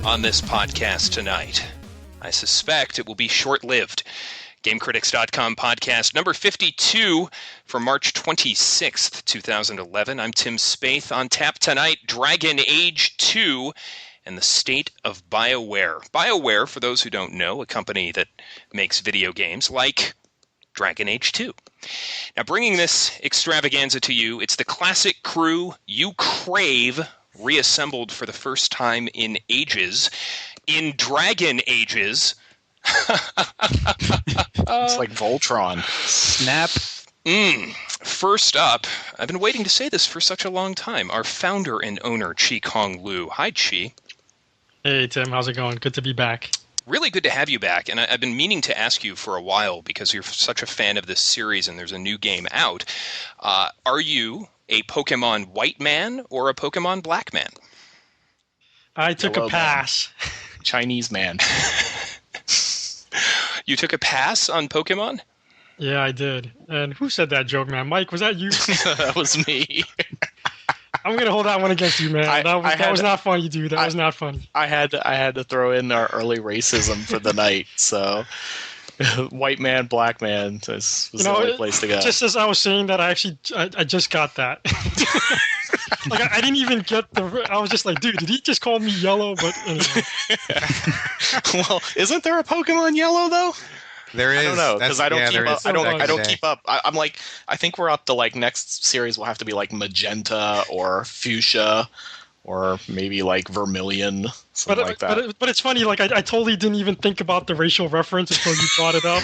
on this podcast tonight. I suspect it will be short-lived. GameCritics.com podcast number 52 for March 26th, 2011. I'm Tim Spaeth. On tap tonight, Dragon Age 2 and the state of BioWare. BioWare, for those who don't know, a company that makes video games like Dragon Age 2. Now, bringing this extravaganza to you, it's the classic crew you crave, reassembled for the first time in ages, in Dragon Ages. It's like Voltron. Snap. First up, I've been waiting to say this for such a long time, our founder and owner, Chi Kong Lu. Hi, Chi. Hey, Tim. How's it going? Good to be back. Really good to have you back, and I've been meaning to ask you for a while because you're such a fan of this series and there's a new game out. Are you a Pokemon white man or a Pokemon black man? I took Yellow a pass. Chinese man. You took a pass on Pokemon? Yeah, I did. And who said that joke, man? Mike, was that you? That was me. I'm going to hold that one against you, man. That was not funny, dude. That was not funny. I had to throw in our early racism for the night. So, white man, black man was the only place to go. Just as I was saying that, I just got that. Like I didn't even get the. I was just like, dude, did he just call me yellow? But anyway. Well, isn't there a Pokemon Yellow though? There is. I don't know because I don't keep up. I don't Day. keep up. I'm like, I think we're up to like next series will have to be like magenta or fuchsia, or maybe like vermilion, something like that. But it's funny. Like I totally didn't even think about the racial reference until you brought it up.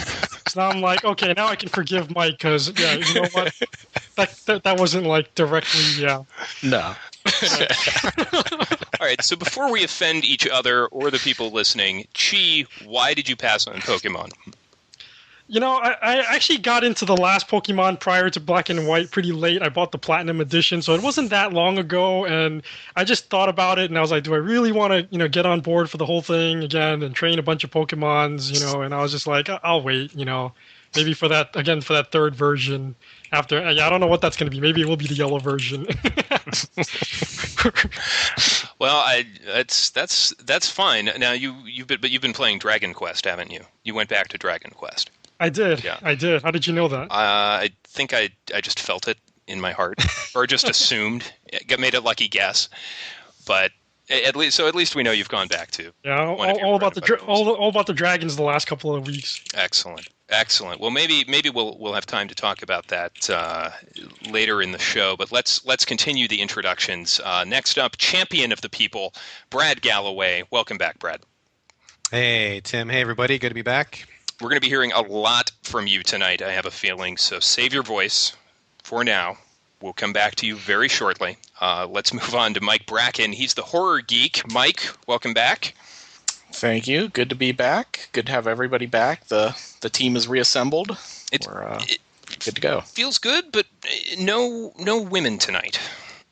So now I'm like, okay, now I can forgive Mike because yeah, you know what? That wasn't like directly, yeah. No. All right, so before we offend each other or the people listening, Chi, why did you pass on Pokemon? You know, I actually got into the last Pokemon prior to Black and White pretty late. I bought the Platinum Edition, so it wasn't that long ago, and I just thought about it, and I was like, do I really want to, get on board for the whole thing again and train a bunch of Pokemons, and I was just like, I'll wait, maybe for that third version after. I don't know what that's going to be. Maybe it will be the yellow version. Well, that's fine. Now you've been playing Dragon Quest, haven't you? You went back to Dragon Quest. I did. Yeah. I did. How did you know that? I think I just felt it in my heart, or just assumed. Made a lucky guess, but at least we know you've gone back to. Yeah, all about the dragons the last couple of weeks. Excellent. Well, maybe we'll have time to talk about that later in the show. But let's continue the introductions. Next up, champion of the people, Brad Galloway. Welcome back, Brad. Hey, Tim. Hey, everybody. Good to be back. We're going to be hearing a lot from you tonight, I have a feeling. So save your voice for now. We'll come back to you very shortly. Let's move on to Mike Bracken. He's the horror geek. Mike, welcome back. Thank you. Good to be back. Good to have everybody back. The team is reassembled. We're good to go. Feels good, but no women tonight.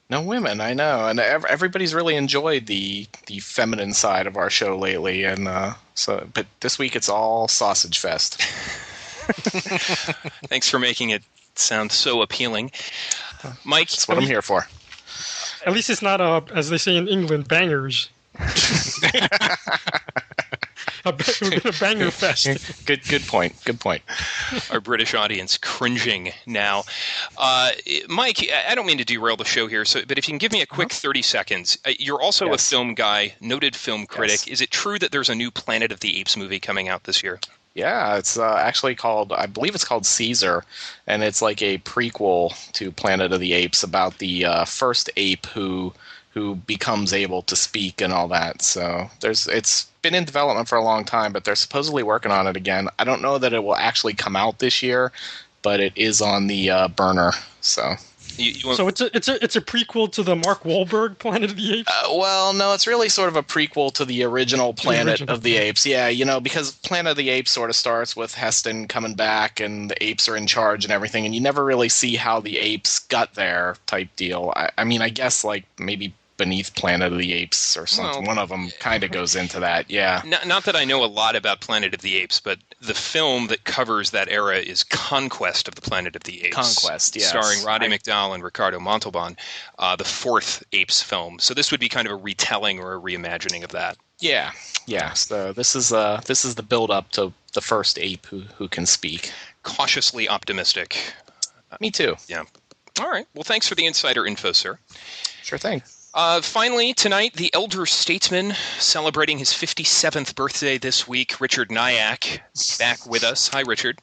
No women, I know, and everybody's really enjoyed the feminine side of our show lately, and but this week it's all sausage fest. Thanks for making it sound so appealing, Mike. That's what I'm here for. At least it's not as they say in England, bangers. A banger fest. Good point. Our British audience cringing now. Mike, I don't mean to derail the show here, but if you can give me a quick 30 seconds. You're also a film guy, noted film critic. Yes. Is it true that there's a new Planet of the Apes movie coming out this year? Yeah, it's actually called, I believe it's called Caesar, and it's like a prequel to Planet of the Apes about the first ape who becomes able to speak and all that. So it's been in development for a long time, but they're supposedly working on it again. I don't know that it will actually come out this year, but it is on the burner. So So it's a prequel to the Mark Wahlberg Planet of the Apes? Well, no, it's really sort of a prequel to the original Planet of the Apes. Yeah, because Planet of the Apes sort of starts with Heston coming back and the apes are in charge and everything, and you never really see how the apes got there type deal. I mean, I guess like maybe Beneath Planet of the Apes or something. Well, one of them kind of goes into that, yeah. Not that I know a lot about Planet of the Apes, but the film that covers that era is Conquest of the Planet of the Apes. Conquest, yes. Starring Roddy McDowall and Ricardo Montalban, the fourth Apes film. So this would be kind of a retelling or a reimagining of that. Yeah, yeah. So this is the build up to the first ape who can speak. Cautiously optimistic. Me too. Yeah. All right. Well, thanks for the insider info, sir. Sure thing. Finally, tonight, the elder statesman celebrating his 57th birthday this week, Richard Nyack, back with us. Hi, Richard.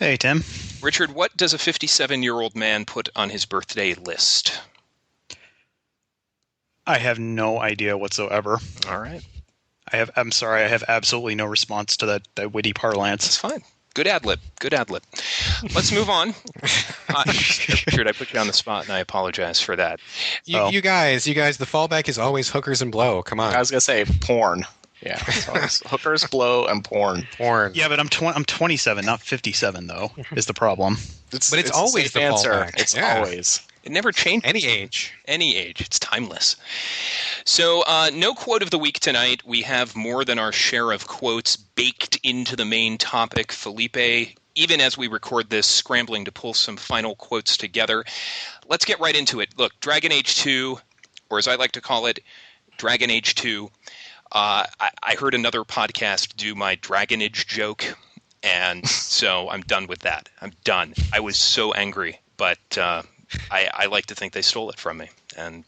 Hey, Tim. Richard, what does a 57-year-old man put on his birthday list? I have no idea whatsoever. All right. I'm sorry, I have absolutely no response to that witty parlance. That's fine. Good ad lib. Good ad lib. Let's move on. Richard, I put you on the spot, and I apologize for that. You guys, the fallback is always hookers and blow. Come on. I was gonna say porn. Yeah, so it's hookers, blow, and porn. Porn. Yeah, but I'm 27, not 57, though, is the problem. But it's always a safe the answer. fallback. It's Yeah. always. It never changes. Any age. Any age. It's timeless. So, no quote of the week tonight. We have more than our share of quotes baked into the main topic. Felipe, even as we record this, scrambling to pull some final quotes together. Let's get right into it. Look, Dragon Age 2, or as I like to call it, Dragon Age 2. I heard another podcast do my Dragon Age joke, and so I'm done with that. I'm done. I was so angry, but I like to think they stole it from me, and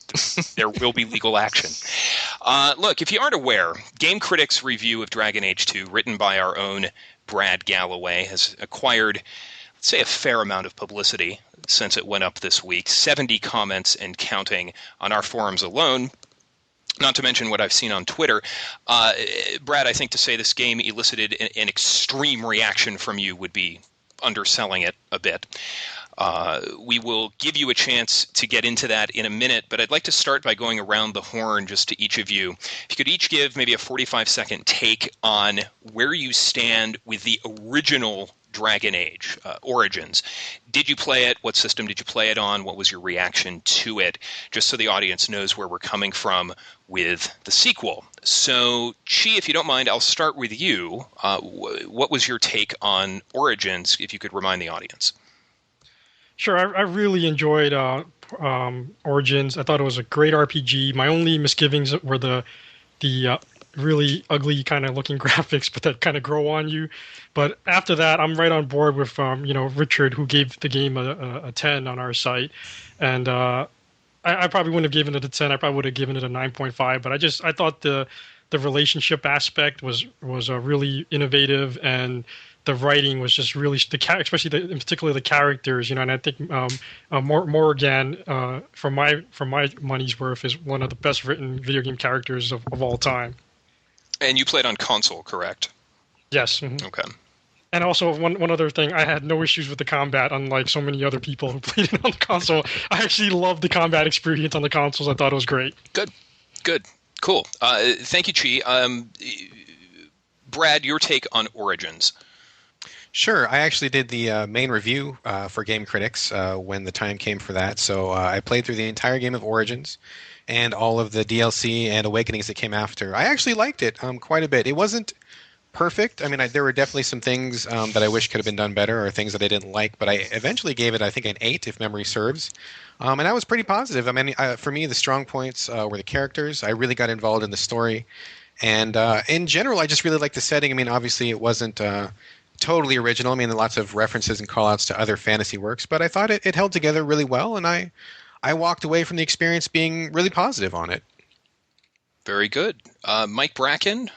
there will be legal action. Look, if you aren't aware, Game Critics' review of Dragon Age 2, written by our own Brad Galloway, has acquired, let's say, a fair amount of publicity since it went up this week. 70 comments and counting on our forums alone. Not to mention what I've seen on Twitter. Brad, I think to say this game elicited an extreme reaction from you would be underselling it a bit. We will give you a chance to get into that in a minute, but I'd like to start by going around the horn just to each of you. If you could each give maybe a 45-second take on where you stand with the original Dragon Age, Origins. Did you play it? What system did you play it on? What was your reaction to it? Just so the audience knows where we're coming from with the sequel. So, Chi, if you don't mind, I'll start with you. What was your take on Origins, if you could remind the audience? Sure, I really enjoyed Origins. I thought it was a great RPG. My only misgivings were the really ugly kind of looking graphics, but that kind of grow on you. But after that, I'm right on board with Richard, who gave the game a 10 on our site, and I probably wouldn't have given it a 10. I probably would have given it a 9.5. But I thought the relationship aspect was really innovative, and the writing was just really especially in particular the characters, and I think Morrigan, from my money's worth, is one of the best written video game characters of all time. And you played on console, correct? Yes. Mm-hmm. Okay. And also one other thing, I had no issues with the combat, unlike so many other people who played it on the console. I actually loved the combat experience on the consoles. I thought it was great. Good. Cool. Thank you, Chi. Brad, your take on Origins. Sure. I actually did the main review for Game Critics when the time came for that. So I played through the entire game of Origins and all of the DLC and Awakenings that came after. I actually liked it quite a bit. It wasn't perfect. I mean, there were definitely some things that I wish could have been done better, or things that I didn't like, but I eventually gave it, I think, an 8, if memory serves. And I was pretty positive. I mean, for me, the strong points were the characters. I really got involved in the story. And in general, I just really liked the setting. I mean, obviously, it wasn't totally original. I mean, there are lots of references and call-outs to other fantasy works, but I thought it held together really well, and I walked away from the experience being really positive on it. Very good. Mike Bracken?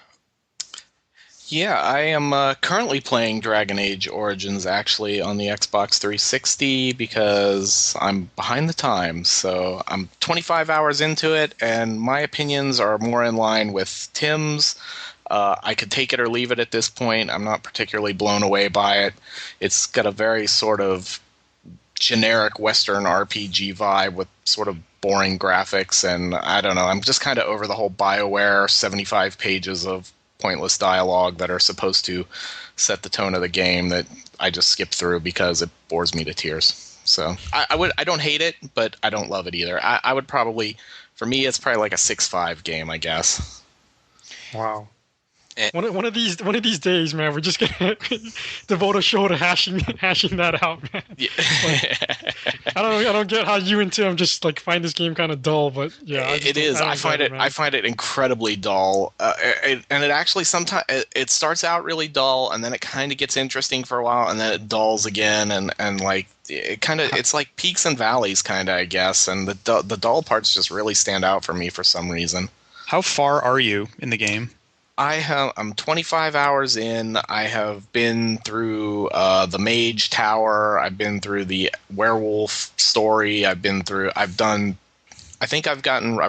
Yeah, I am currently playing Dragon Age Origins actually on the Xbox 360 because I'm behind the times. So I'm 25 hours into it, and my opinions are more in line with Tim's. I could take it or leave it at this point. I'm not particularly blown away by it. It's got a very sort of generic Western RPG vibe with sort of boring graphics, and I don't know. I'm just kind of over the whole BioWare 75 pages of pointless dialogue that are supposed to set the tone of the game that I just skip through because it bores me to tears. So I don't hate it, but I don't love it either. I would probably, for me, it's probably like a 6.5 game, I guess. Wow. One of these days, man, we're just gonna devote a show to hashing that out, man. Yeah. I don't get how you and Tim just like find this game kind of dull, but yeah, it is. I find it incredibly dull, and it actually sometimes it starts out really dull, and then it kind of gets interesting for a while, and then it dulls again, and like it kind of it's like peaks and valleys, kind of, I guess, and the dull parts just really stand out for me for some reason. How far are you in the game? I'm 25 hours in. I have been through the Mage Tower. I've been through the werewolf story. I've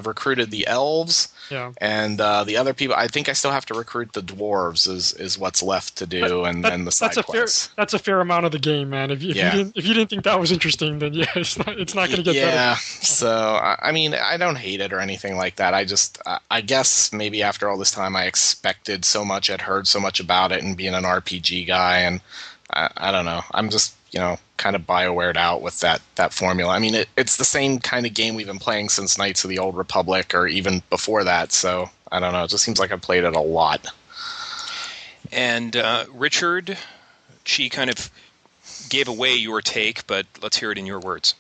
recruited the elves. Yeah. And the other people, I think I still have to recruit the dwarves is what's left to do, and then the side quests. That's a fair amount of the game, man. If you didn't think that was interesting, then yeah, it's not going to get better. Yeah. So I mean, I don't hate it or anything like that. I guess maybe after all this time, I expected so much, I'd heard so much about it, and being an RPG guy, and I don't know. I'm just kind of BioWared out with that formula. I mean, it's the same kind of game we've been playing since Knights of the Old Republic, or even before that. So I don't know. It just seems like I've played it a lot. And Richard, she kind of gave away your take, but let's hear it in your words.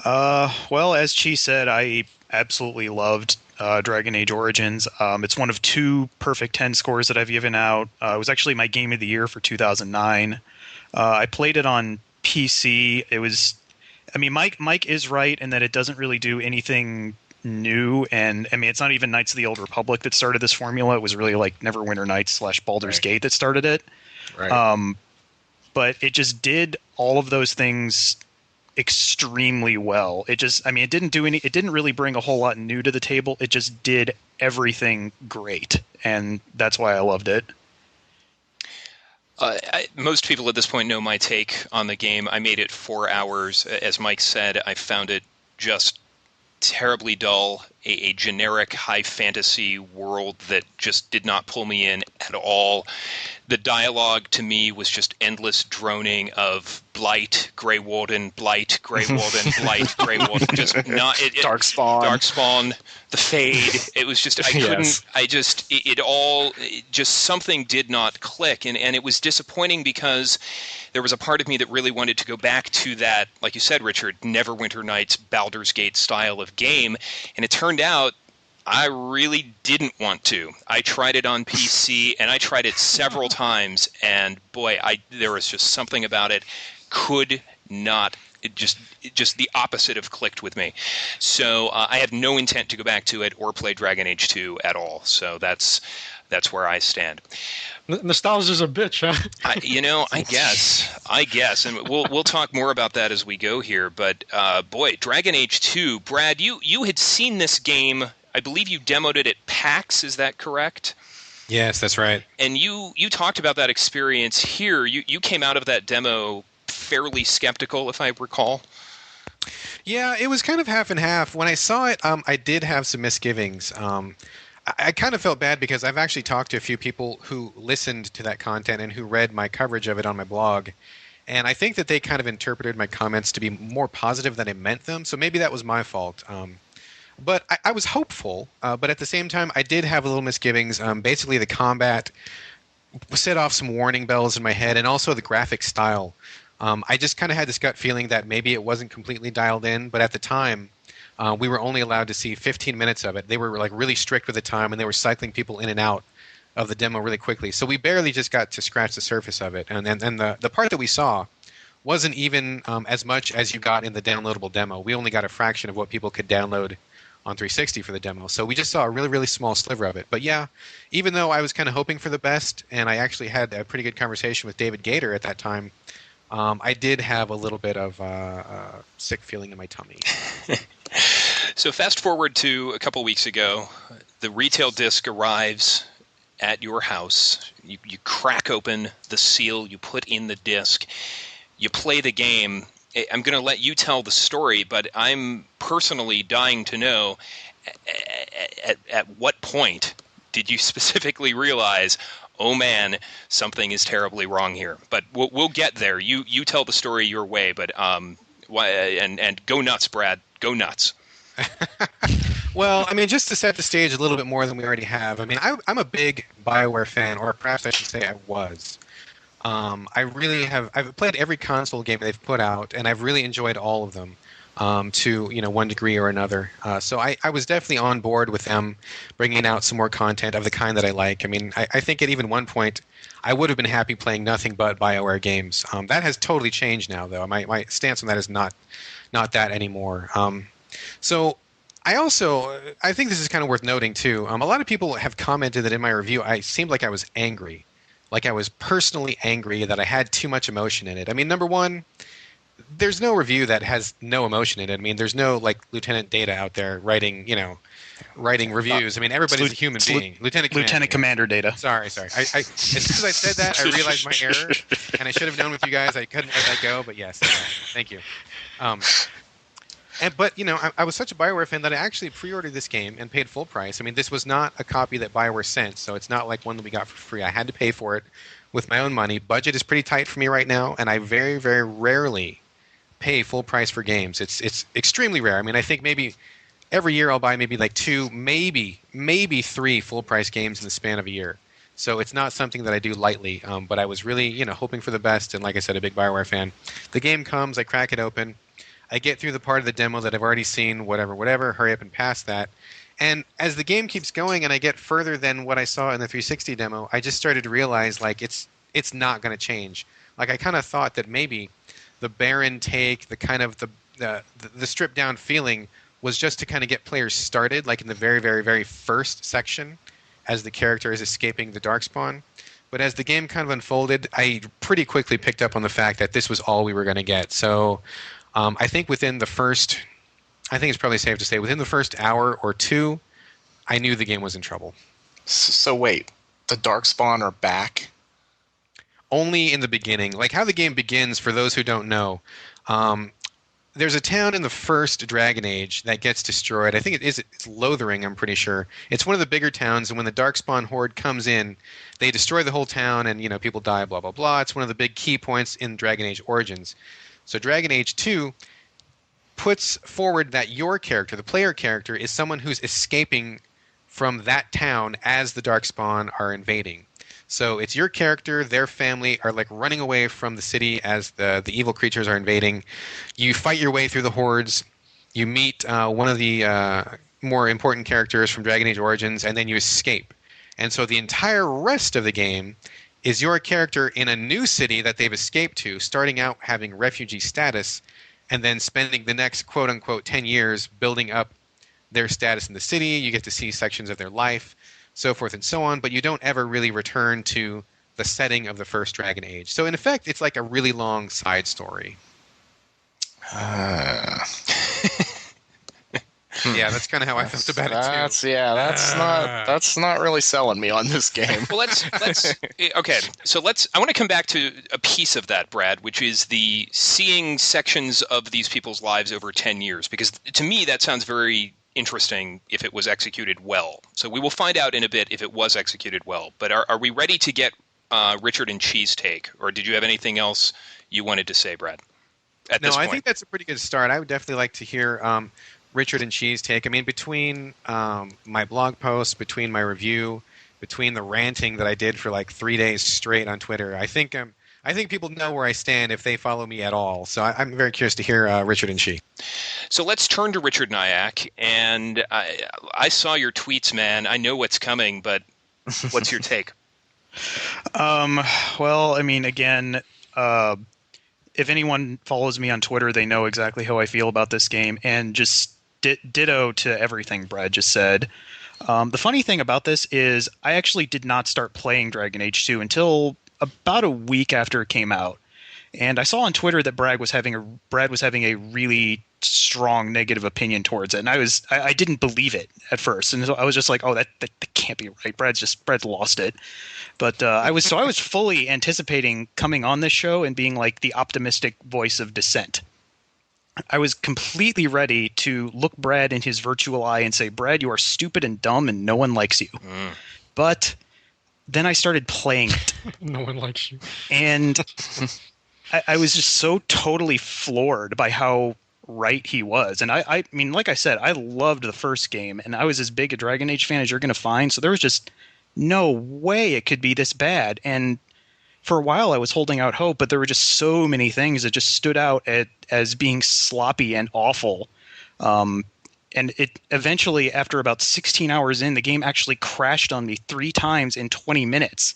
Well, as Chi said, I absolutely loved Dragon Age Origins. It's one of 2 perfect 10 scores that I've given out. It was actually my game of the year for 2009. I played it on PC. Mike is right in that it doesn't really do anything new, and I mean, it's not even Knights of the Old Republic that started this formula. It was really like Neverwinter Nights / Baldur's Gate that started it. Right. But it just did all of those things extremely well. It didn't really bring a whole lot new to the table. It just did everything great, and that's why I loved it. Most people at this point know my take on the game. I made it 4 hours. As Mike said, I found it just terribly dull, a generic high fantasy world that just did not pull me in at all. The dialogue to me was just endless droning of Blight, Grey Warden, Blight, Grey Warden, Blight, Grey Warden. Just not Darkspawn, the Fade. It was just something did not click, and it was disappointing because there was a part of me that really wanted to go back to that, like you said, Richard, Neverwinter Nights, Baldur's Gate style of game, and it turned out I really didn't want to. I tried it on PC, and I tried it several times, and boy, there was just something about it could not. It just the opposite of clicked with me. So I have no intent to go back to it or play Dragon Age 2 at all. So that's where I stand. Nostalgia's a bitch, huh? I guess, and we'll talk more about that as we go here. But boy, Dragon Age 2, Brad, you had seen this game. I believe you demoed it at PAX. Is that correct? Yes, that's right. And you talked about that experience here. You came out of that demo fairly skeptical, if I recall. Yeah, it was kind of half and half. When I saw it, I did have some misgivings. I kind of felt bad because I've actually talked to a few people who listened to that content and who read my coverage of it on my blog. And I think that they kind of interpreted my comments to be more positive than I meant them. So maybe that was my fault. But I was hopeful. But at the same time, I did have a little misgivings. Basically, the combat set off some warning bells in my head, and also the graphic style. I just kind of had this gut feeling that maybe it wasn't completely dialed in. But at the time, we were only allowed to see 15 minutes of it. They were like really strict with the time, and they were cycling people in and out of the demo really quickly. So we barely just got to scratch the surface of it. And the part that we saw wasn't even as much as you got in the downloadable demo. We only got a fraction of what people could download on 360 for the demo. So we just saw a really, really small sliver of it. But yeah, even though I was kind of hoping for the best, and I actually had a pretty good conversation with David Gator at that time, I did have a little bit of a sick feeling in my tummy. So fast forward to a couple weeks ago, the retail disc arrives at your house. You crack open the seal, you put in the disc, you play the game. I'm going to let you tell the story, but I'm personally dying to know at what point did you specifically realize, oh man, something is terribly wrong here? But we'll get there. You tell the story your way, but and go nuts, Brad. Go nuts. Well, I mean, just to set the stage a little bit more than we already have. I mean, I'm a big BioWare fan, or perhaps I should say I was. I really have. I've played every console game they've put out, and I've really enjoyed all of them, to one degree or another. So I was definitely on board with them bringing out some more content of the kind that I like. I mean, I think at even one point I would have been happy playing nothing but BioWare games. That has totally changed now, though. My stance on that is not that anymore. So I think this is kind of worth noting too. A lot of people have commented that in my review I seemed like I was angry. Like I was personally angry that I had too much emotion in it. I mean, number one, there's no review that has no emotion in it. I mean, there's no like Lieutenant Data out there writing reviews. I mean, everybody's a human being. Lieutenant Commander Data. Sorry. As soon as I said that, I realized my error, and I should have known with you guys. I couldn't let that go, but yes, thank you. But I was such a BioWare fan that I actually pre-ordered this game and paid full price. I mean, this was not a copy that BioWare sent, so it's not like one that we got for free. I had to pay for it with my own money. Budget is pretty tight for me right now, and I very, very rarely pay full price for games. It's extremely rare. I mean, I think maybe every year I'll buy maybe like 2, maybe 3 full price games in the span of a year. So it's not something that I do lightly. But I was really hoping for the best, and like I said, a big BioWare fan. The game comes, I crack it open. I get through the part of the demo that I've already seen, whatever, hurry up and pass that. And as the game keeps going and I get further than what I saw in the 360 demo, I just started to realize like it's not going to change. Like I kind of thought that maybe the barren take, the kind of the stripped down feeling was just to kind of get players started, like in the very, very, very first section as the character is escaping the Darkspawn. But as the game kind of unfolded, I pretty quickly picked up on the fact that this was all we were going to get. So I think I think it's probably safe to say within the first hour or two, I knew the game was in trouble. So wait, the Darkspawn are back? Only in the beginning. Like how the game begins, for those who don't know, there's a town in the first Dragon Age that gets destroyed. I think it's Lothering, I'm pretty sure. It's one of the bigger towns, and when the Darkspawn horde comes in, they destroy the whole town, and people die, blah, blah, blah. It's one of the big key points in Dragon Age Origins. So Dragon Age 2 puts forward that your character, the player character, is someone who's escaping from that town as the Darkspawn are invading. So it's your character, their family are like running away from the city as the evil creatures are invading. You fight your way through the hordes. You meet one of the more important characters from Dragon Age Origins, and then you escape. And so the entire rest of the game is your character in a new city that they've escaped to, starting out having refugee status, and then spending the next quote-unquote 10 years building up their status in the city. You get to see sections of their life, so forth and so on, but you don't ever really return to the setting of the first Dragon Age. So in effect, it's like a really long side story. Yeah, that's kind of how I felt about it too. That's not really selling me on this game. Well, let's okay. So I want to come back to a piece of that, Brad, which is the seeing sections of these people's lives over 10 years, because to me that sounds very interesting if it was executed well. So we will find out in a bit if it was executed well. But are we ready to get Richard and Chi's take, or did you have anything else you wanted to say, Brad? No, I think that's a pretty good start. I would definitely like to hear Richard and Chi's take. I mean, between my blog post, between my review, between the ranting that I did for like 3 days straight on Twitter, I think people know where I stand if they follow me at all. So I'm very curious to hear Richard and Chi. So let's turn to Richard Nyack. And I saw your tweets, man. I know what's coming, but what's your take? Well, I mean, again, if anyone follows me on Twitter, they know exactly how I feel about this game, and just ditto to everything Brad just said. The funny thing about this is I actually did not start playing Dragon Age 2 until about a week after it came out. And I saw on Twitter that Brad was having a really strong negative opinion towards it, and I didn't believe it at first, and so I was just like, oh, that can't be right. Brad's lost it. But I was fully anticipating coming on this show and being like the optimistic voice of dissent. I was completely ready to look Brad in his virtual eye and say, Brad, you are stupid and dumb and no one likes you. But then I started playing it. No one likes you. And I was just so totally floored by how right he was. And I mean, like I said, I loved the first game, and I was as big a Dragon Age fan as you're going to find. So there was just no way it could be this bad. And for a while, I was holding out hope, but there were just so many things that just stood out as being sloppy and awful. And it eventually, after about 16 hours in, the game actually crashed on me 3 times in 20 minutes.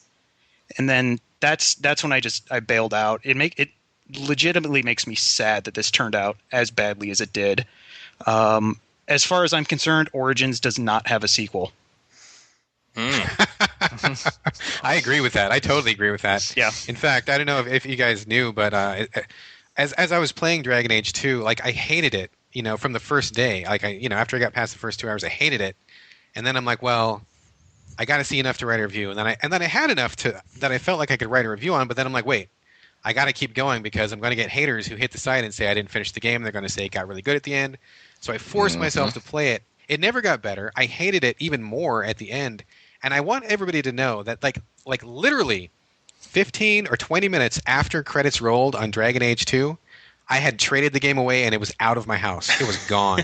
And then that's when I bailed out. It legitimately makes me sad that this turned out as badly as it did. As far as I'm concerned, Origins does not have a sequel. I agree with that. I totally agree with that. Yeah. In fact, I don't know if you guys knew, but as I was playing Dragon Age 2, like I hated it, from the first day. Like after I got past the first 2 hours, I hated it. And then I'm like, well, I got to see enough to write a review. And then I had enough that I felt like I could write a review on, but then I'm like, wait, I got to keep going because I'm going to get haters who hit the site and say I didn't finish the game. They're going to say it got really good at the end. So I forced myself to play it. It never got better. I hated it even more at the end. And I want everybody to know that like literally 15 or 20 minutes after credits rolled on Dragon Age 2, I had traded the game away and it was out of my house. It was gone.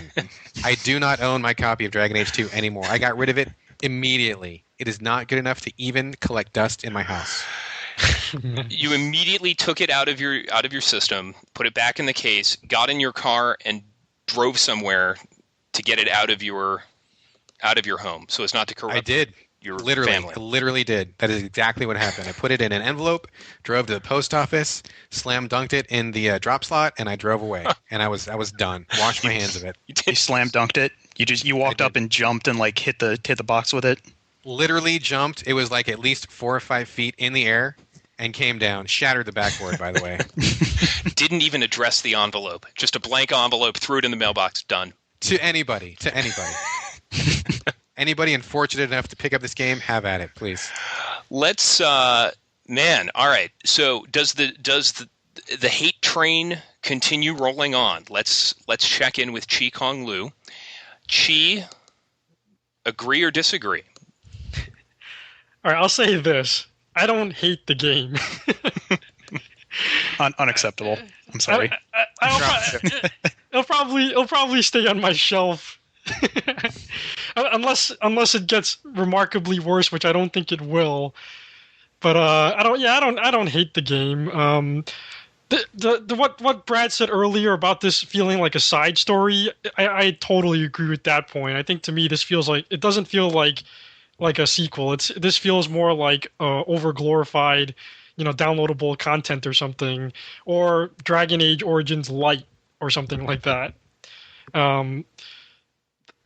I do not own my copy of Dragon Age 2 anymore. I got rid of it immediately. It is not good enough to even collect dust in my house. You immediately took it out of your system, put it back in the case, got in your car, and drove somewhere to get it out of your home, so as not to corrupt. I did. Your family. I literally did. That is exactly what happened. I put it in an envelope, drove to the post office, slam dunked it in the drop slot, and I drove away. And I was done. Washed my hands of it. You slam dunked it. You walked up and jumped and like hit the box with it. Literally jumped. It was like at least 4 or 5 feet in the air and came down. Shattered the backboard, by the way. Didn't even address the envelope. Just a blank envelope. Threw it in the mailbox. Done. To anybody. Anybody unfortunate enough to pick up this game, have at it, please. Let's, all right. So does the hate train continue rolling on? Let's check in with Chi Kong Lu. Chi, agree or disagree? All right, I'll say this. I don't hate the game. Unacceptable. I'm sorry. It'll probably stay on my shelf. unless it gets remarkably worse, which I don't think it will. But I don't hate the game. What Brad said earlier about this feeling like a side story, I totally agree with that point. I think to me it doesn't feel like a sequel. This feels more like over glorified, downloadable content or something, or Dragon Age Origins Lite or something like that.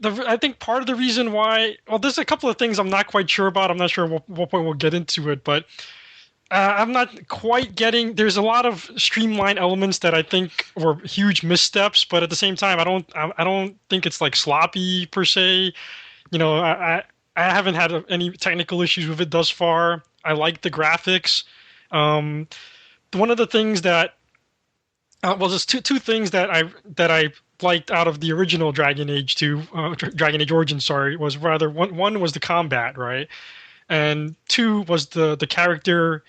I think part of the reason why, there's a couple of things I'm not quite sure about. I'm not sure what point we'll get into it, but I'm not quite getting. There's a lot of streamlined elements that I think were huge missteps, but at the same time, I don't think it's like sloppy per se. I haven't had any technical issues with it thus far. I like the graphics. One of the things that there's two things that I liked out of the original Dragon Age 2, Dragon Age Origins, was rather one was the combat, right? And 2 was the character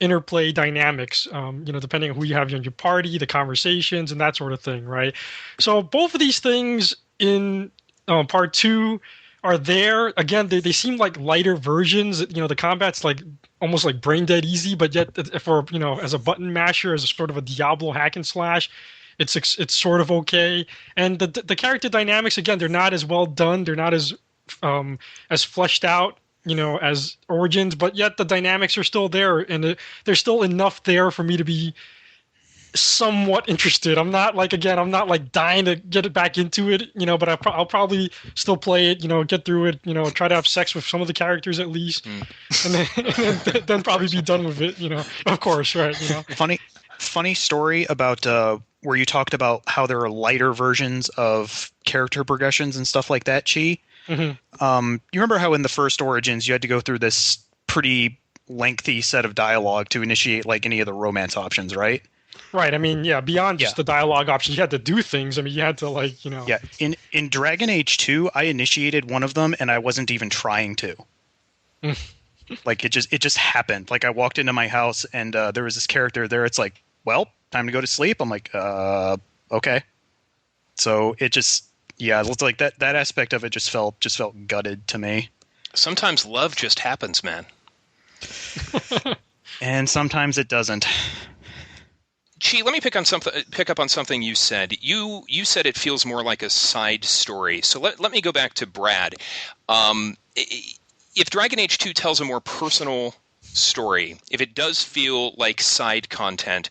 interplay dynamics, depending on who you have in your party, the conversations, and that sort of thing, right? So both of these things in part 2 are there. Again, they seem like lighter versions. The combat's like almost like brain dead easy, but yet for as a button masher, as a sort of a Diablo hack and slash, it's sort of okay. And the character dynamics, again, they're not as well done. They're not as fleshed out, as Origins, but yet the dynamics are still there, and there's still enough there for me to be somewhat interested. I'm not like dying to get it back into it, but I'll probably still play it, get through it, try to have sex with some of the characters at least, and then probably be done with it, of course, right? Funny story about where you talked about how there are lighter versions of character progressions and stuff like that, Chi. Mm-hmm. You remember how in the first Origins you had to go through this pretty lengthy set of dialogue to initiate like any of the romance options, right? Right. I mean, beyond just the dialogue options, you had to do things. I mean, you had to Yeah. In Dragon Age 2, I initiated one of them and I wasn't even trying to. Like it just happened. Like I walked into my house and there was this character there. It's like, well, time to go to sleep. I'm like, okay. So it just, yeah, it looked like that aspect of it just felt gutted to me. Sometimes love just happens, man. And sometimes it doesn't. Chi, let me pick up on something you said. You said it feels more like a side story. So let me go back to Brad. If Dragon Age 2 tells a more personal story, if it does feel like side content,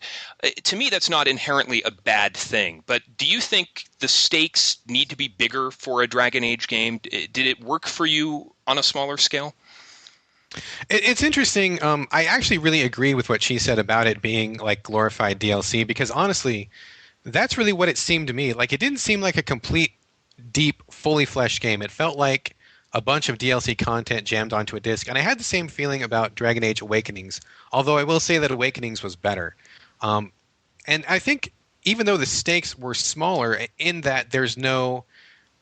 to me that's not inherently a bad thing. But do you think the stakes need to be bigger for a Dragon Age game? Did it work for you on a smaller scale? It's interesting. I actually really agree with what she said about it being like glorified DLC, because honestly, that's really what it seemed to me. Like, it didn't seem like a complete, deep, fully fleshed game. It felt like a bunch of DLC content jammed onto a disc. And I had the same feeling about Dragon Age Awakenings, although I will say that Awakenings was better. And I think even though the stakes were smaller in that there's no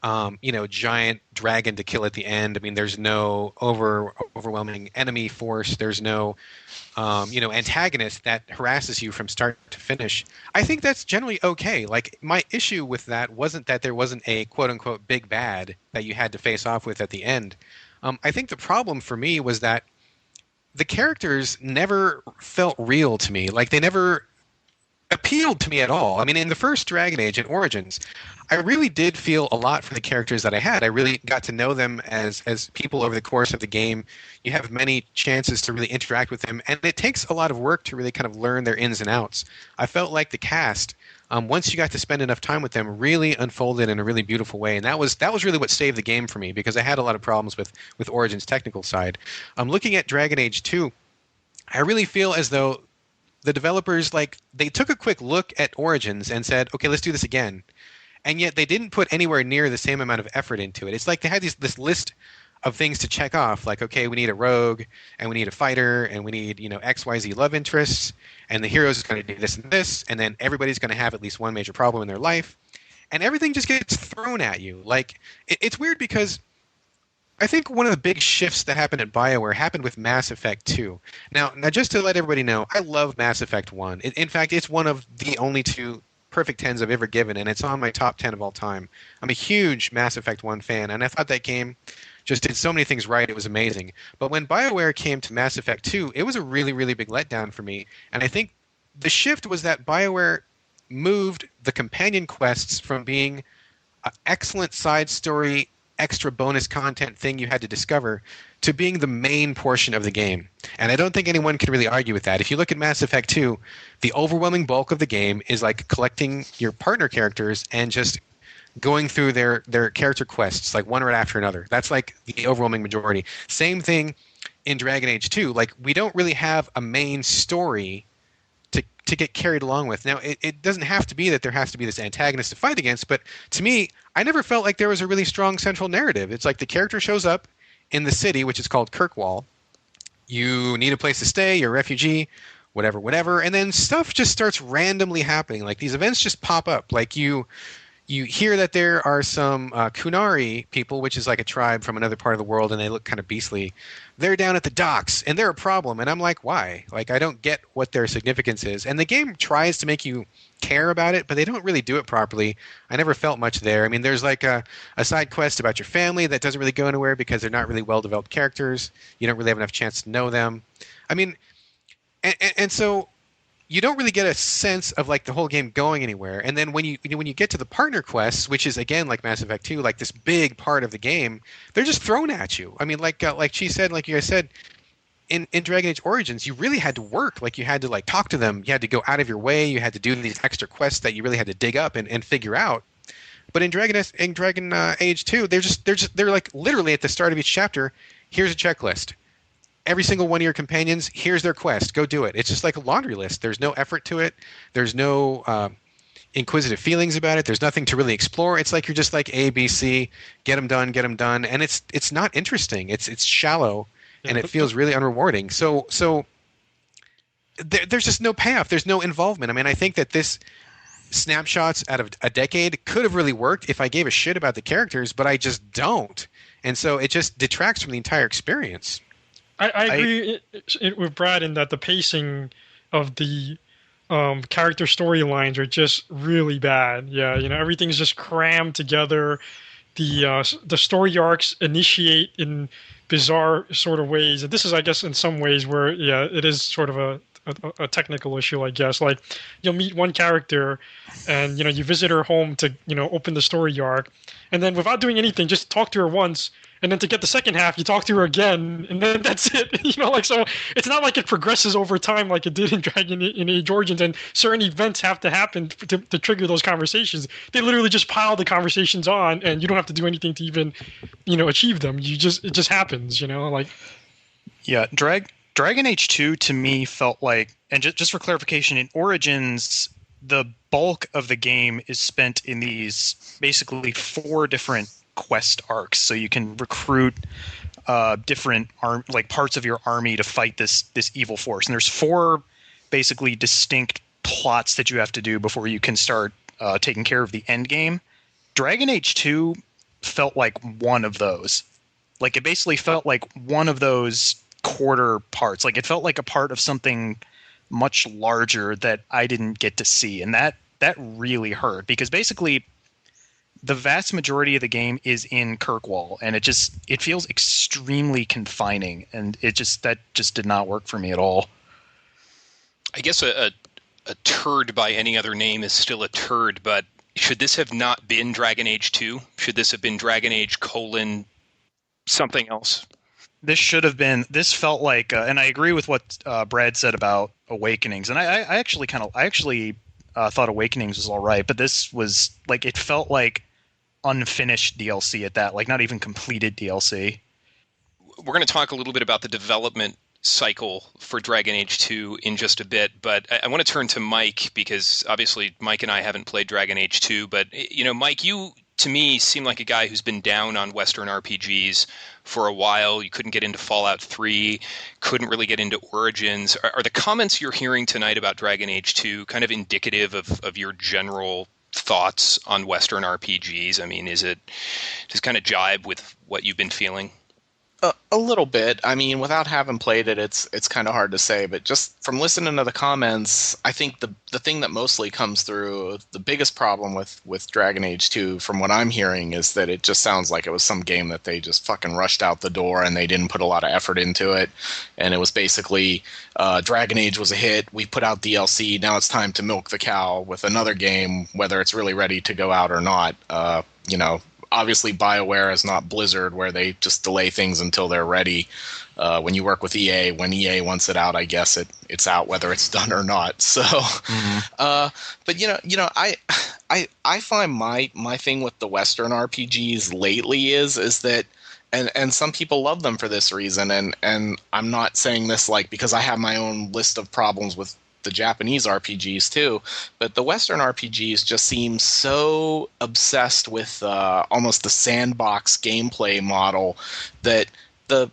giant dragon to kill at the end. I mean, there's no overwhelming enemy force. There's no, antagonist that harasses you from start to finish. I think that's generally okay. Like, my issue with that wasn't that there wasn't a quote-unquote big bad that you had to face off with at the end. I think the problem for me was that the characters never felt real to me. Like, they never appealed to me at all. I mean, in the first Dragon Age in Origins, I really did feel a lot for the characters that I had. I really got to know them as people over the course of the game. You have many chances to really interact with them, and it takes a lot of work to really kind of learn their ins and outs. I felt like the cast, once you got to spend enough time with them, really unfolded in a really beautiful way, and that was really what saved the game for me, because I had a lot of problems with Origins' technical side. Looking at Dragon Age 2, I really feel as though the developers, like, they took a quick look at Origins and said, okay, let's do this again. And yet they didn't put anywhere near the same amount of effort into it. It's like they had this list of things to check off, like, okay, we need a rogue, and we need a fighter, and we need, XYZ love interests, and the heroes is going to do this and this, and then everybody's going to have at least one major problem in their life. And everything just gets thrown at you. Like, it's weird because I think one of the big shifts that happened at BioWare happened with Mass Effect 2. Now, just to let everybody know, I love Mass Effect 1. In fact, it's one of the only 2 perfect 10s I've ever given, and it's on my top 10 of all time. I'm a huge Mass Effect 1 fan, and I thought that game just did so many things right. It was amazing. But when BioWare came to Mass Effect 2, it was a really, really big letdown for me. And I think the shift was that BioWare moved the companion quests from being an excellent side story, extra bonus content thing you had to discover, to being the main portion of the game. And I don't think anyone can really argue with that. If you look at Mass Effect 2, the overwhelming bulk of the game is like collecting your partner characters and just going through their character quests, like one right after another. That's like the overwhelming majority. Same thing in Dragon Age 2. Like, we don't really have a main story to get carried along with. Now, it doesn't have to be that there has to be this antagonist to fight against, but to me, I never felt like there was a really strong central narrative. It's like the character shows up in the city, which is called Kirkwall. You need a place to stay, you're a refugee, whatever, and then stuff just starts randomly happening. Like, these events just pop up. Like, you hear that there are some Kunari people, which is like a tribe from another part of the world, and they look kind of beastly. They're down at the docks, and they're a problem. And I'm like, why? Like, I don't get what their significance is. And the game tries to make you care about it, but they don't really do it properly. I never felt much there. I mean, there's like a side quest about your family that doesn't really go anywhere because they're not really well-developed characters. You don't really have enough chance to know them. I mean, and so you don't really get a sense of like the whole game going anywhere. And then when you get to the partner quests, which is again like Mass Effect 2, like this big part of the game, they're just thrown at you. I mean, like she said, like you guys said, in Dragon Age Origins, you really had to work. Like, you had to like talk to them. You had to go out of your way. You had to do these extra quests that you really had to dig up and figure out. But in Dragon Age 2, they're like literally at the start of each chapter, here's a checklist. Every single one of your companions, here's their quest. Go do it. It's just like a laundry list. There's no effort to it. There's no inquisitive feelings about it. There's nothing to really explore. It's like you're just like A, B, C, get them done. And it's not interesting. It's shallow, and it feels really unrewarding. So there's just no payoff. There's no involvement. I mean, I think that this snapshots out of a decade could have really worked if I gave a shit about the characters, but I just don't. And so it just detracts from the entire experience. I agree with Brad in that the pacing of the character storylines are just really bad. Yeah, everything's just crammed together. The story arcs initiate in bizarre sort of ways, and this is, I guess, in some ways where it is sort of a technical issue, I guess. Like, you'll meet one character, and you visit her home to open the story arc, and then without doing anything, just talk to her once, and then to get the second half, you talk to her again, and then that's it. So it's not like it progresses over time like it did in Dragon Age Origins, and certain events have to happen to trigger those conversations. They literally just pile the conversations on, and you don't have to do anything to even, achieve them. It just happens. Yeah, Dragon Age 2 to me felt like, and just for clarification, in Origins, the bulk of the game is spent in these basically 4 different quest arcs, so you can recruit different parts of your army to fight this evil force, and there's 4 basically distinct plots that you have to do before you can start taking care of the end game. Dragon Age 2 felt like one of those. Like, it basically felt like one of those quarter parts. Like, it felt like a part of something much larger that I didn't get to see, and that really hurt, because basically the vast majority of the game is in Kirkwall, and it feels extremely confining, and that just did not work for me at all. I guess a turd by any other name is still a turd, but should this have not been Dragon Age 2? Should this have been Dragon Age : something else? This felt like, and I agree with what Brad said about Awakenings, and I actually thought Awakenings was all right, but this was like, it felt like unfinished DLC at that, like not even completed DLC. We're going to talk a little bit about the development cycle for Dragon Age 2 in just a bit, but I want to turn to Mike, because obviously Mike and I haven't played Dragon Age 2, but Mike, you to me seem like a guy who's been down on Western RPGs for a while. You couldn't get into Fallout 3, couldn't really get into Origins. Are the comments you're hearing tonight about Dragon Age 2 kind of indicative of your general thoughts on Western RPGs? I mean, does it kind of jibe with what you've been feeling? A little bit. I mean, without having played it, it's kind of hard to say. But just from listening to the comments, I think the thing that mostly comes through, the biggest problem with Dragon Age 2, from what I'm hearing, is that it just sounds like it was some game that they just fucking rushed out the door and they didn't put a lot of effort into it. And it was basically, Dragon Age was a hit, we put out DLC, now it's time to milk the cow with another game, whether it's really ready to go out or not. Obviously, BioWare is not Blizzard, where they just delay things until they're ready. When you work with EA, when EA wants it out, I guess it's out whether it's done or not. So, but I find my thing with the Western RPGs lately is that, and some people love them for this reason, and I'm not saying this like because I have my own list of problems with the Japanese RPGs too, but the Western RPGs just seem so obsessed with almost the sandbox gameplay model that the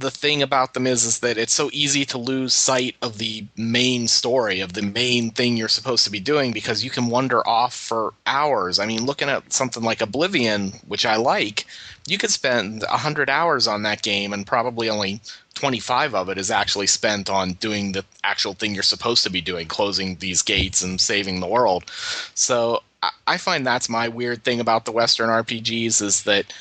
thing about them is that it's so easy to lose sight of the main story, of the main thing you're supposed to be doing, because you can wander off for hours. I mean, looking at something like Oblivion, which I like, you could spend 100 hours on that game and probably only 25 of it is actually spent on doing the actual thing you're supposed to be doing, closing these gates and saving the world. So I find that's my weird thing about the Western RPGs, is that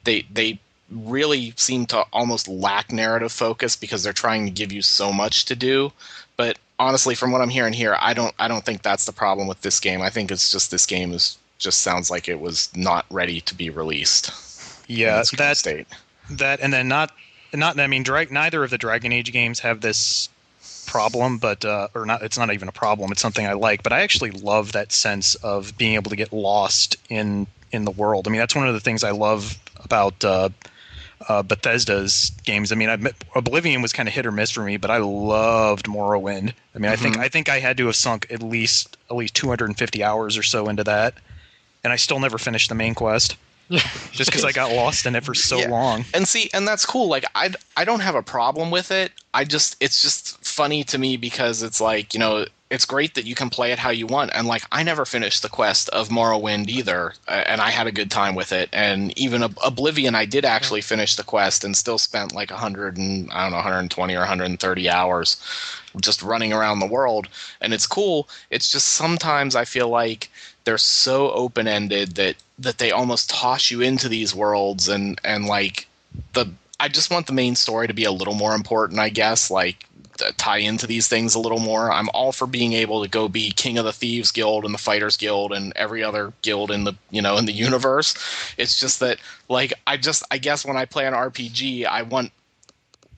they really seem to almost lack narrative focus because they're trying to give you so much to do. But honestly, from what I'm hearing here, I don't think that's the problem with this game. I think it's just this game just sounds like it was not ready to be released. Yeah, and then not. I mean, neither of the Dragon Age games have this problem, but or not. It's not even a problem. It's something I like. But I actually love that sense of being able to get lost in the world. I mean, that's one of the things I love about Bethesda's games. I mean, Oblivion was kind of hit or miss for me, but I loved Morrowind. I mean, I think I had to have sunk at least 250 hours or so into that, and I still never finished the main quest. Just because I got lost in it for so long. And that's cool. Like, I don't have a problem with it. It's just funny to me because it's like, it's great that you can play it how you want. And like, I never finished the quest of Morrowind either, and I had a good time with it. And even Oblivion, I did actually finish the quest and still spent like 120 or 130 hours just running around the world. And it's cool. It's just sometimes I feel like they're so open-ended that they almost toss you into these worlds, and like I just want the main story to be a little more important, I guess, like tie into these things a little more. I'm all for being able to go be king of the Thieves Guild and the Fighters Guild and every other guild in the in the universe. It's just that, like, I guess when I play an RPG, I want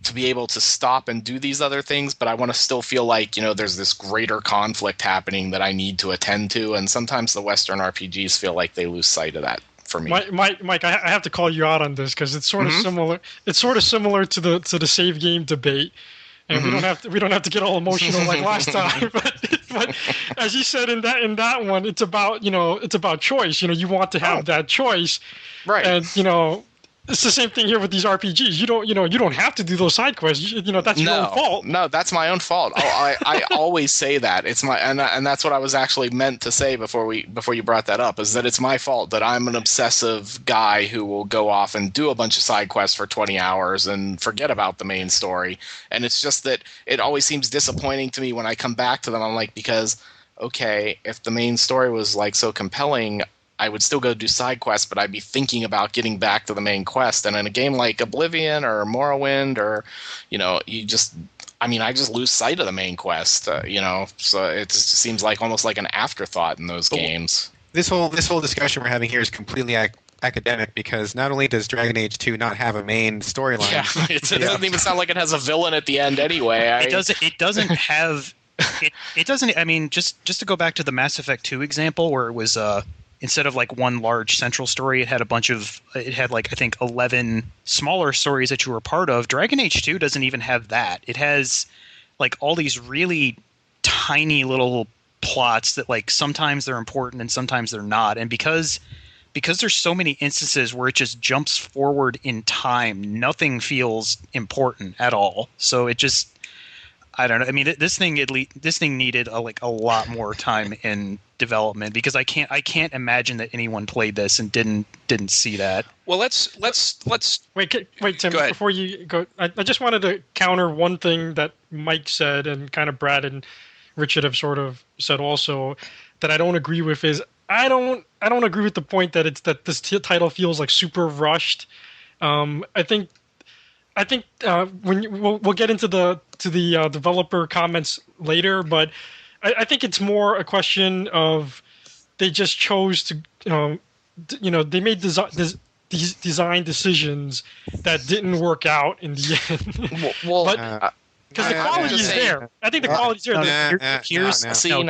to be able to stop and do these other things, but I want to still feel like, there's this greater conflict happening that I need to attend to, and sometimes the Western RPGs feel like they lose sight of that for me. Mike, I have to call you out on this because it's sort of similar. It's sort of similar to the save game debate. And we don't have to get all emotional like last time, but as you said in that one, it's about choice. You want to have that choice, right? And it's the same thing here with these RPGs. You don't have to do those side quests. That's your own fault. No, that's my own fault. I always say that it's my and that's what I was actually meant to say before you brought that up, is that it's my fault that I'm an obsessive guy who will go off and do a bunch of side quests for 20 hours and forget about the main story. And it's just that it always seems disappointing to me when I come back to them. I'm like, because okay, if the main story was like so compelling, I would still go do side quests, but I'd be thinking about getting back to the main quest. And in a game like Oblivion or Morrowind, or I just lose sight of the main quest. So it just seems like almost like an afterthought in those games. This whole discussion we're having here is completely academic, because not only does Dragon Age 2 not have a main storyline, it doesn't even sound like it has a villain at the end anyway. It doesn't have. It doesn't. I mean, just to go back to the Mass Effect 2 example, where it was instead of like one large central story, it had like, I think 11 smaller stories that you were part of. Dragon Age 2 doesn't even have that. It has like all these really tiny little plots that, like, sometimes they're important and sometimes they're not. And because there's so many instances where it just jumps forward in time, nothing feels important at all. So it just, I don't know. I mean, this thing needed a lot more time in development, because I can't imagine that anyone played this and didn't see that. Well, let's wait, Tim. Go ahead. Before you go, I just wanted to counter one thing that Mike said, and kind of Brad and Richard have sort of said also, that I don't agree with. Is I don't agree with the point that this title feels like super rushed. I think when we'll get into the developer comments later, but I think it's more a question of they just chose to, they made these design decisions that didn't work out in the end. Because the quality is there. I think the quality is there.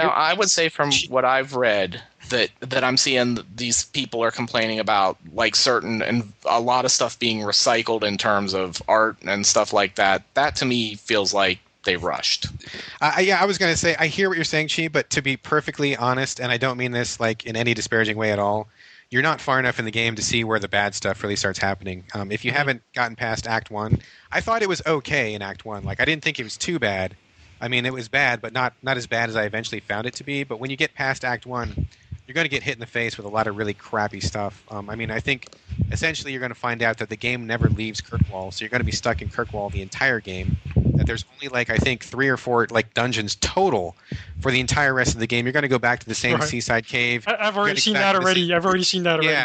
I would say from what I've read that I'm seeing these people are complaining about, like, certain and a lot of stuff being recycled in terms of art and stuff like that. That to me feels like they rushed. I was going to say, I hear what you're saying, Chi, but to be perfectly honest, and I don't mean this like in any disparaging way at all, you're not far enough in the game to see where the bad stuff really starts happening. If you haven't gotten past Act 1, I thought it was okay in Act 1. Like, I didn't think it was too bad. I mean, it was bad, but not as bad as I eventually found it to be. But when you get past Act 1, you're going to get hit in the face with a lot of really crappy stuff. I think essentially you're going to find out that the game never leaves Kirkwall, so you're going to be stuck in Kirkwall the entire game. That there's only, like, I think 3 or 4 like dungeons total for the entire rest of the game. You're going to go back to the same seaside cave. I've already seen that already. Yeah,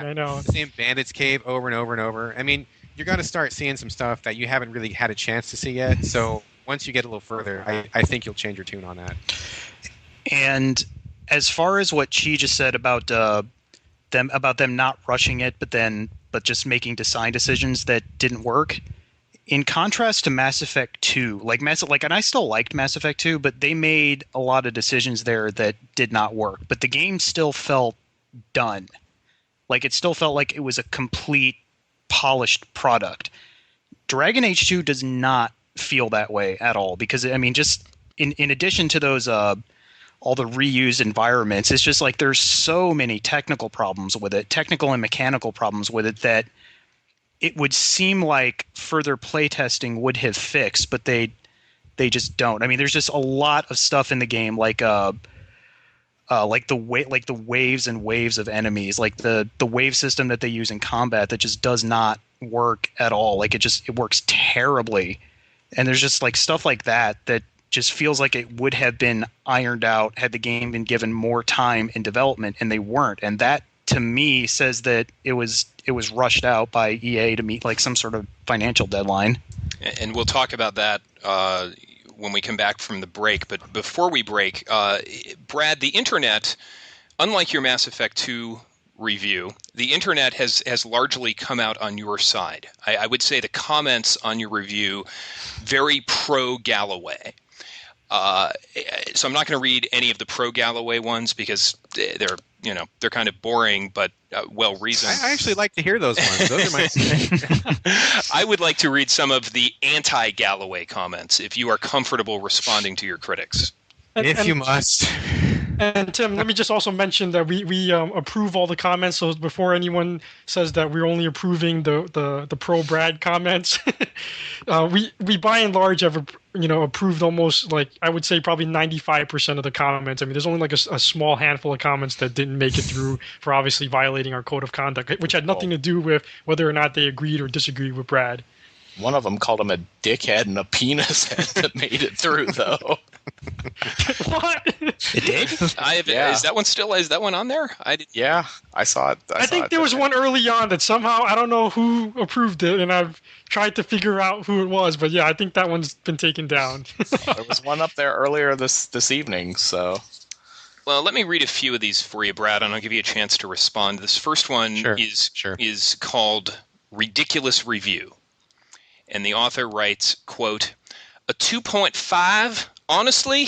I know. The same bandits cave over and over and over. I mean, you're going to start seeing some stuff that you haven't really had a chance to see yet. So once you get a little further, I think you'll change your tune on that. And as far as what Chi just said about them not rushing it, but just making design decisions that didn't work. In contrast to Mass Effect 2, and I still liked Mass Effect 2, but they made a lot of decisions there that did not work. But the game still felt done. Like, it still felt like it was a complete, polished product. Dragon Age 2 does not feel that way at all, because, I mean, just in addition to those all the reused environments, it's just like there's so many technical problems with it, technical and mechanical problems with it, that it would seem like further playtesting would have fixed, but they they just don't. I mean, there's just a lot of stuff in the game, like the waves and waves of enemies, like the wave system that they use in combat that just does not work at all. Like it works terribly, and there's just like stuff like that just feels like it would have been ironed out had the game been given more time in development, and they weren't. And that, to me, says that it was rushed out by EA to meet like some sort of financial deadline. And we'll talk about that when we come back from the break. But before we break, Brad, the internet, unlike your Mass Effect 2 review, the internet has largely come out on your side. I would say the comments on your review very pro Galloway. So I'm not going to read any of the pro Galloway ones because they're kind of boring, but well reasoned. I actually like to hear those ones. Those are my. I would like to read some of the anti Galloway comments if you are comfortable responding to your critics. If you must. And Tim, let me just also mention that we approve all the comments. So before anyone says that we're only approving the pro Brad comments, we by and large have approved almost, like, I would say probably 95% of the comments. I mean, there's only like a small handful of comments that didn't make it through for obviously violating our code of conduct, which had nothing to do with whether or not they agreed or disagreed with Brad. One of them called him a dickhead and a penis head that made it through, though. What? It did? Yeah. Is that one on there? Yeah, I saw it. I think there was one early on that somehow, I don't know who approved it, and I've tried to figure out who it was, but yeah, I think that one's been taken down. There was one up there earlier this evening, so... Well, let me read a few of these for you, Brad, and I'll give you a chance to respond. This first one is called Ridiculous Review. And the author writes, quote, "A 2.5? Honestly,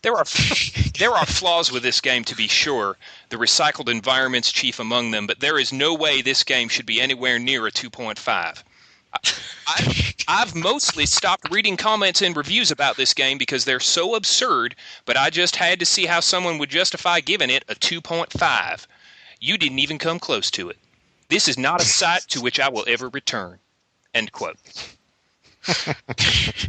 there are flaws with this game, to be sure, the recycled environments chief among them, but there is no way this game should be anywhere near a 2.5. I've mostly stopped reading comments and reviews about this game because they're so absurd, but I just had to see how someone would justify giving it a 2.5. You didn't even come close to it. This is not a site to which I will ever return." End quote.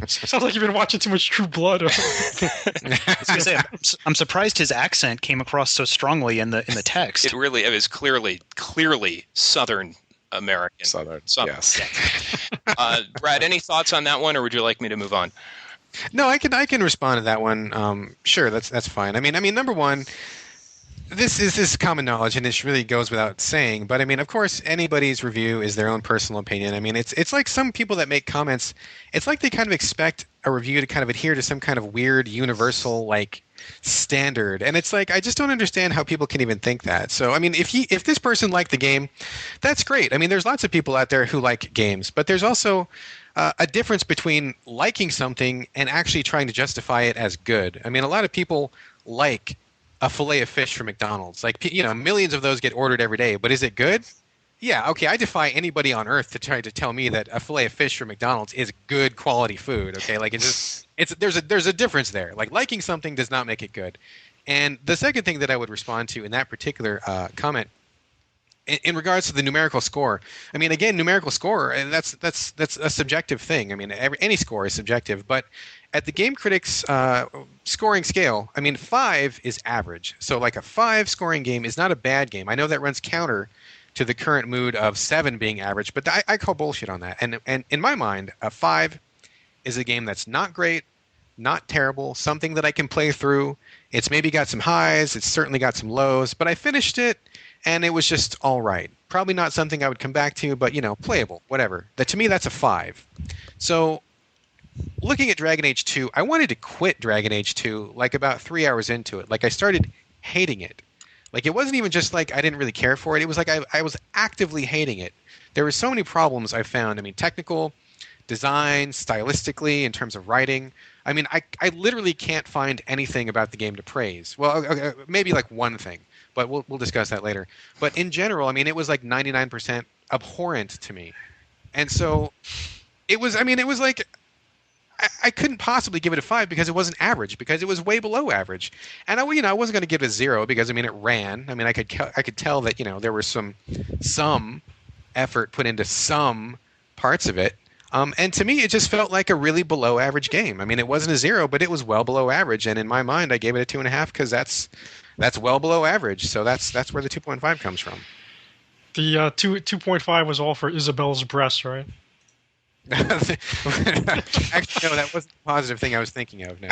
Sounds like you've been watching too much True Blood. I was gonna say, I'm surprised his accent came across so strongly in the text. It was clearly Southern American. Southern, yes. Brad, any thoughts on that one, or would you like me to move on? No, I can respond to that one. Sure, that's fine. I mean, number one, this is common knowledge, and this really goes without saying. But I mean, of course, anybody's review is their own personal opinion. I mean, it's like some people that make comments. It's like they kind of expect a review to kind of adhere to some kind of weird universal like standard, and it's like I just don't understand how people can even think that. So I mean, if this person liked the game, that's great. I mean, there's lots of people out there who like games, but there's also a difference between liking something and actually trying to justify it as good. I mean, a lot of people like a fillet of fish from McDonald's. Like, millions of those get ordered every day, but is it good? Yeah, okay, I defy anybody on earth to try to tell me that a fillet of fish from McDonald's is good quality food, okay? Like, there's a difference there. Like, liking something does not make it good. And the second thing that I would respond to in that particular comment, in regards to the numerical score, I mean, again, numerical score, that's a subjective thing. I mean, any score is subjective, but at the Game Critics scoring scale, I mean, 5 is average. So like a 5 scoring game is not a bad game. I know that runs counter to the current mood of 7 being average, but I call bullshit on that. And in my mind, a 5 is a game that's not great, not terrible, something that I can play through. It's maybe got some highs, it's certainly got some lows, but I finished it, and it was just all right. Probably not something I would come back to, but, playable, whatever. To me, that's a 5. So looking at Dragon Age 2, I wanted to quit Dragon Age 2 like about 3 hours into it. Like I started hating it. Like it wasn't even just like I didn't really care for it. It was like I was actively hating it. There were so many problems I found. I mean, technical, design, stylistically, in terms of writing. I mean, I literally can't find anything about the game to praise. Well, maybe like one thing, but we'll discuss that later. But in general, I mean, it was like 99% abhorrent to me. And so it was like I couldn't possibly give it a 5 because it wasn't average, because it was way below average. And I wasn't going to give it a 0 because I mean it ran. I mean I could tell that there was some effort put into some parts of it. And to me, it just felt like a really below average game. I mean, it wasn't a 0, but it was well below average. And in my mind, I gave it a 2.5 because that's well below average. So that's where the 2.5 comes from. The 2.5 was all for Isabel's breasts, right? Actually, no, that wasn't the positive thing I was thinking of. No.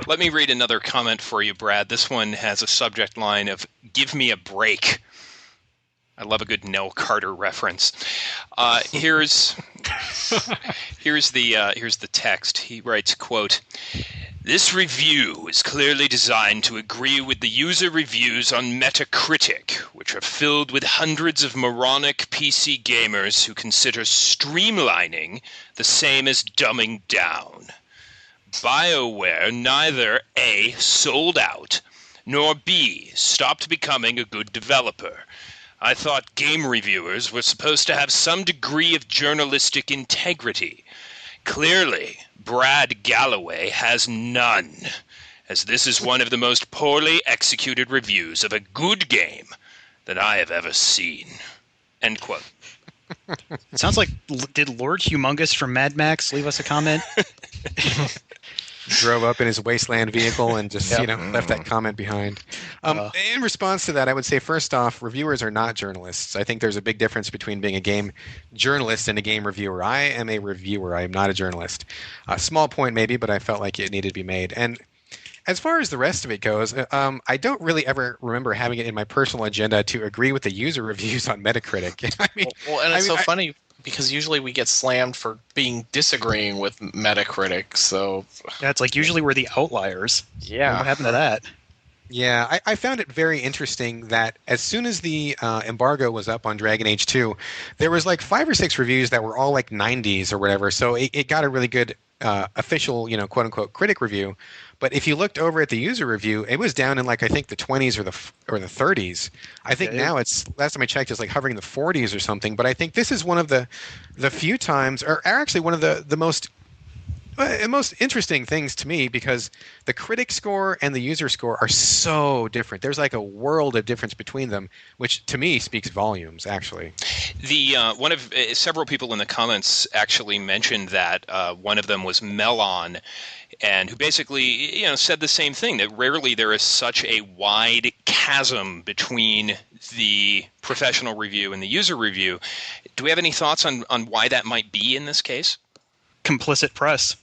Let me read another comment for you, Brad. This one has a subject line of "Give me a break." I love a good Nell Carter reference. Here's the text. He writes, quote, "This review is clearly designed to agree with the user reviews on Metacritic, which are filled with hundreds of moronic PC gamers who consider streamlining the same as dumbing down. BioWare neither A, sold out, nor B, stopped becoming a good developer. I thought game reviewers were supposed to have some degree of journalistic integrity. Clearly, Brad Galloway has none, as this is one of the most poorly executed reviews of a good game that I have ever seen." End quote. It sounds like, did Lord Humongous from Mad Max leave us a comment? Drove up in his wasteland vehicle and just left that comment behind. In response to that, I would say first off, reviewers are not journalists. I think there's a big difference between being a game journalist and a game reviewer. I am a reviewer. I am not a journalist. A small point maybe, but I felt like it needed to be made. And as far as the rest of it goes, I don't really ever remember having it in my personal agenda to agree with the user reviews on Metacritic. I mean, and it's funny because usually we get slammed for disagreeing with Metacritic. So yeah, it's like usually we're the outliers. Yeah, what happened to that? Yeah, I found it very interesting that as soon as the embargo was up on Dragon Age 2, there was like 5 or 6 reviews that were all like 90s or whatever. So it got a really good official, quote unquote critic review. But if you looked over at the user review, it was down in like I think the 20s or the 30s. I think now it's, last time I checked, it's like hovering the 40s or something. But I think this is one of the few times, or actually one of the most interesting things to me, because the critic score and the user score are so different. There's like a world of difference between them, which to me speaks volumes, actually. The one of several people in the comments actually mentioned that one of them was Melon, and who basically said the same thing, that rarely there is such a wide chasm between the professional review and the user review. Do we have any thoughts on why that might be in this case? Complicit press.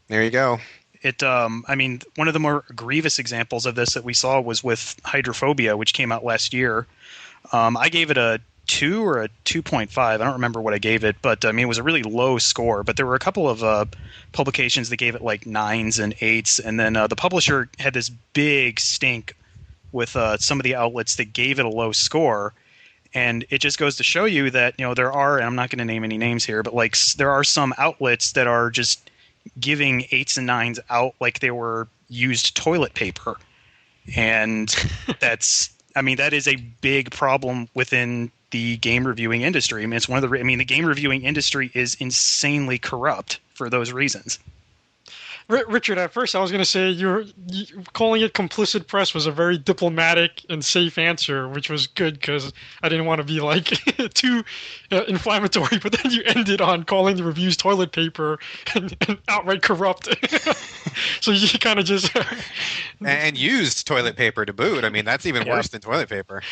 There you go. One of the more grievous examples of this that we saw was with Hydrophobia, which came out last year. I gave it a 2 or a 2.5. I don't remember what I gave it, but it was a really low score. But there were a couple of publications that gave it like 9s and 8s, and then the publisher had this big stink with some of the outlets that gave it a low score. And it just goes to show you that there are, and I'm not going to name any names here, but like there are some outlets that are just giving 8s and 9s out like they were used toilet paper, and that is a big problem within the game reviewing industry. It's one of the game reviewing industry is insanely corrupt for those reasons. Richard, at first I was going to say you calling it complicit press was a very diplomatic and safe answer, which was good because I didn't want to be like too inflammatory. But then you ended on calling the reviews toilet paper and outright corrupt. So you kind of just and used toilet paper to boot. That's even worse than toilet paper.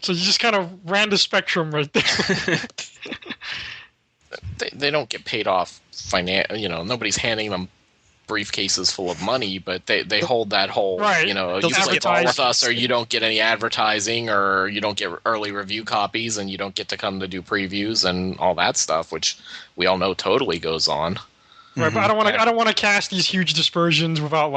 So you just kind of ran the spectrum right there. They don't get paid off nobody's handing them briefcases full of money, but they hold that whole you play ball with us, or you don't get any advertising, or you don't get early review copies, and you don't get to come to do previews and all that stuff, which we all know totally goes on. Right, but I don't want to cast these huge dispersions without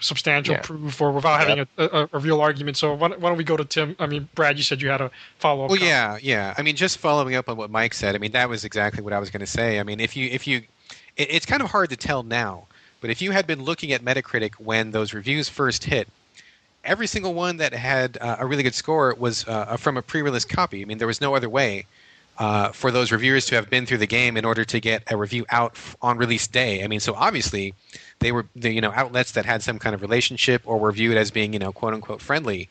substantial proof, or without having a real argument. So why don't we go to Tim? Brad, you said you had a follow up. Well, yeah. Just following up on what Mike said. that was exactly what I was going to say. It's kind of hard to tell now. But if you had been looking at Metacritic when those reviews first hit, every single one that had a really good score was from a pre-release copy. There was no other way for those reviewers to have been through the game in order to get a review out on release day. So obviously they were the outlets that had some kind of relationship or were viewed as being quote unquote friendly.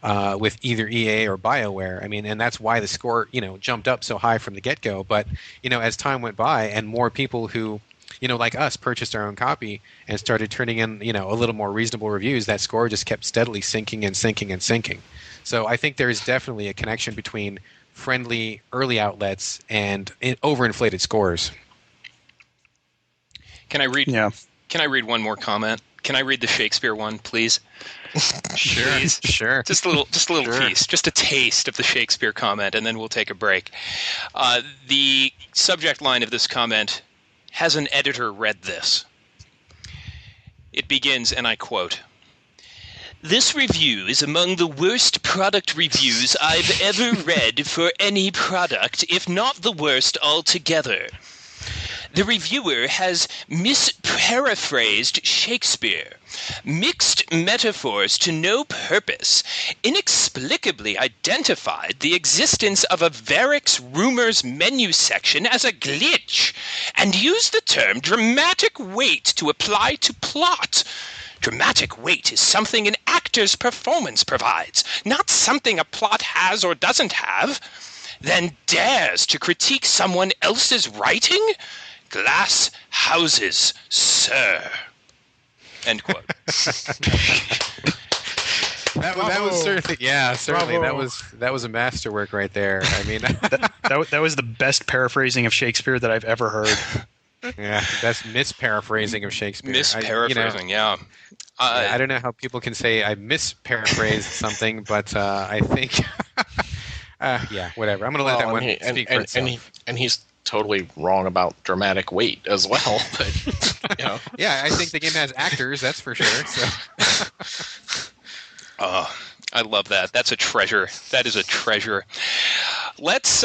with either EA or BioWare. I mean, and that's why the score, jumped up so high from the get-go. But, as time went by and more people who, like us, purchased our own copy and started turning in, a little more reasonable reviews, that score just kept steadily sinking and sinking and sinking. So I think there is definitely a connection between friendly early outlets and overinflated scores. Can I read? Yeah. Can I read one more comment? Can I read the Shakespeare one, please? Sure, Please? sure. Just a little Sure. piece, just a taste of the Shakespeare comment, and then we'll take a break. The subject line of this comment: has an editor read this? It begins, and I quote, "This review is among the worst product reviews I've ever read for any product, if not the worst altogether. The reviewer has misparaphrased Shakespeare, mixed metaphors to no purpose, inexplicably identified the existence of a Varick's Rumors menu section as a glitch, and used the term dramatic weight to apply to plot. Dramatic weight is something an actor's performance provides, not something a plot has or doesn't have. Then dares to critique someone else's writing? Glass houses, sir." End quote. That was certainly, certainly. Bravo. That was a masterwork right there. I mean, That was the best paraphrasing of Shakespeare that I've ever heard. yeah, that's misparaphrasing of Shakespeare. Misparaphrasing, yeah. I don't know how people can say I misparaphrased something, but I think, whatever. I'm going to let that one speak for itself. And he's totally wrong about dramatic weight as well. But, Yeah, I think the game has actors, that's for sure. So. I love that. That's a treasure. That is a treasure. Let's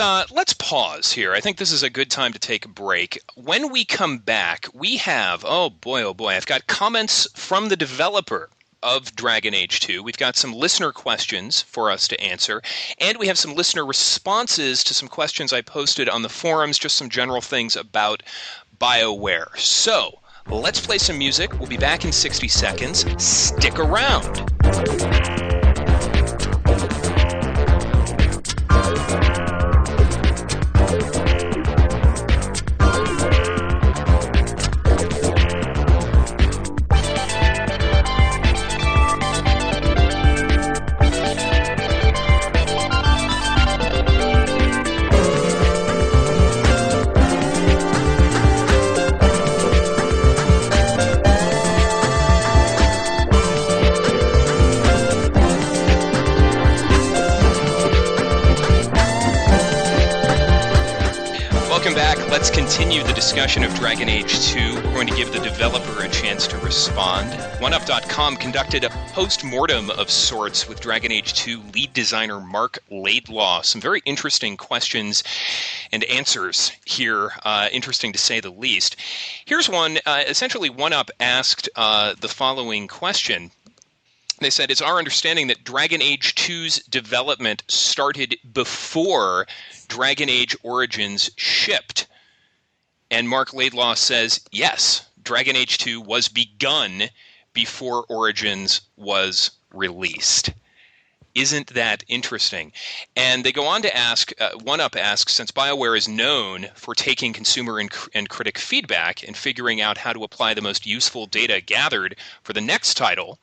pause here. I think this is a good time to take a break. When we come back, we have, oh boy, I've got comments from the developer of Dragon Age 2. We've got some listener questions for us to answer, and we have some listener responses to some questions I posted on the forums, just some general things about BioWare. So, let's play some music. We'll be back in 60 seconds. Stick around. Let's continue the discussion of Dragon Age 2. We're going to give the developer a chance to respond. OneUp.com conducted a post-mortem of sorts with Dragon Age 2 lead designer Mark Laidlaw. Some very interesting questions and answers here, interesting to say the least. Here's one. Essentially, OneUp asked the following question. They said, "It's our understanding that Dragon Age 2's development started before Dragon Age Origins shipped." And Mark Laidlaw says, yes, Dragon Age 2 was begun before Origins was released. Isn't that interesting? And they go on to ask, OneUp asks, since BioWare is known for taking consumer and critic feedback and figuring out how to apply the most useful data gathered for the next title,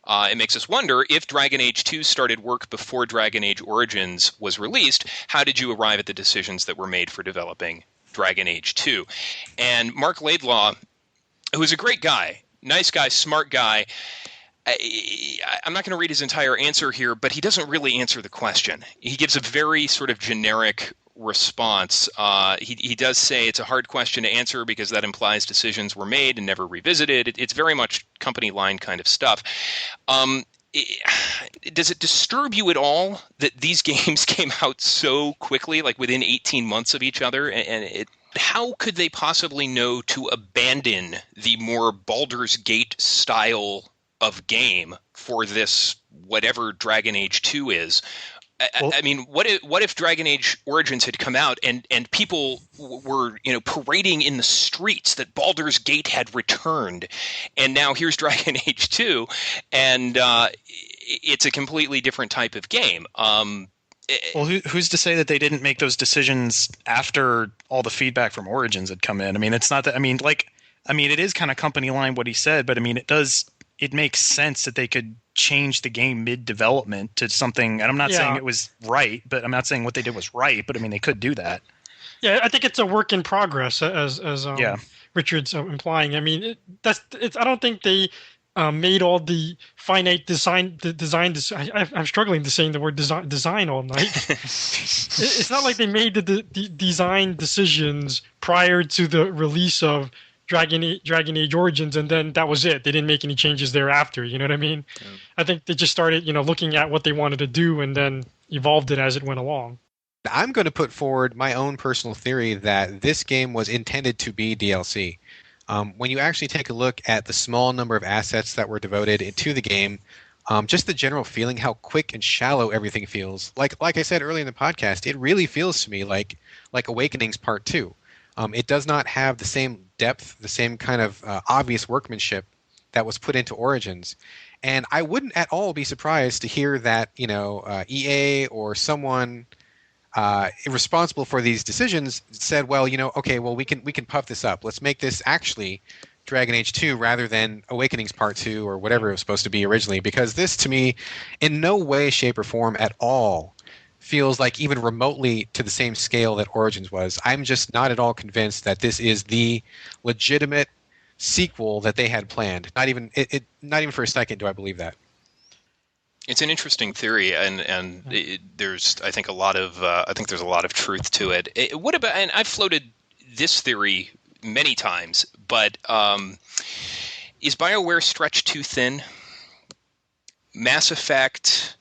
it makes us wonder, if Dragon Age 2 started work before Dragon Age Origins was released, how did you arrive at the decisions that were made for developing Dragon Age 2? And Mark Laidlaw, who is a great guy, nice guy, smart guy, I'm not going to read his entire answer here, but he doesn't really answer the question. He gives a very sort of generic response. He does say it's a hard question to answer because that implies decisions were made and never revisited. It's very much company line kind of stuff. Does it disturb you at all that these games came out so quickly, like within 18 months of each other? And how could they possibly know to abandon the more Baldur's Gate style of game for this whatever Dragon Age 2 is? I mean, what if Dragon Age Origins had come out and people were parading in the streets that Baldur's Gate had returned, and now here's Dragon Age 2, and it's a completely different type of game. Well, who's to say that they didn't make those decisions after all the feedback from Origins had come in? I mean, it's not that. I mean, it is kind of company line what he said, but I mean, it makes sense that they could change the game mid-development to something. And I'm not saying it was right, but I'm not saying what they did was right. But I mean, they could do that. Yeah, I think it's a work in progress, as Richard's implying. I mean, I don't think they made all the finite design. I'm struggling to saying the word design all night. It's not like they made the design decisions prior to the release of Dragon Age Origins, and then that was it. They didn't make any changes thereafter. You know what I mean? Yeah. I think they just started, looking at what they wanted to do, and then evolved it as it went along. I'm going to put forward my own personal theory that this game was intended to be DLC. When you actually take a look at the small number of assets that were devoted to the game, just the general feeling, how quick and shallow everything feels. Like I said earlier in the podcast, it really feels to me like Awakenings Part 2. It does not have the same depth, the same kind of obvious workmanship that was put into Origins. And I wouldn't at all be surprised to hear that, EA or someone responsible for these decisions said, well, okay, well, we can puff this up. Let's make this actually Dragon Age 2 rather than Awakenings Part 2 or whatever it was supposed to be originally, because this, to me, in no way, shape, or form at all feels like even remotely to the same scale that Origins was. I'm just not at all convinced that this is the legitimate sequel that they had planned. Not even for a second do I believe that. It's an interesting theory, and there's I think there's a lot of truth to it. What about? And I've floated this theory many times, but is BioWare stretched too thin? Mass Effect,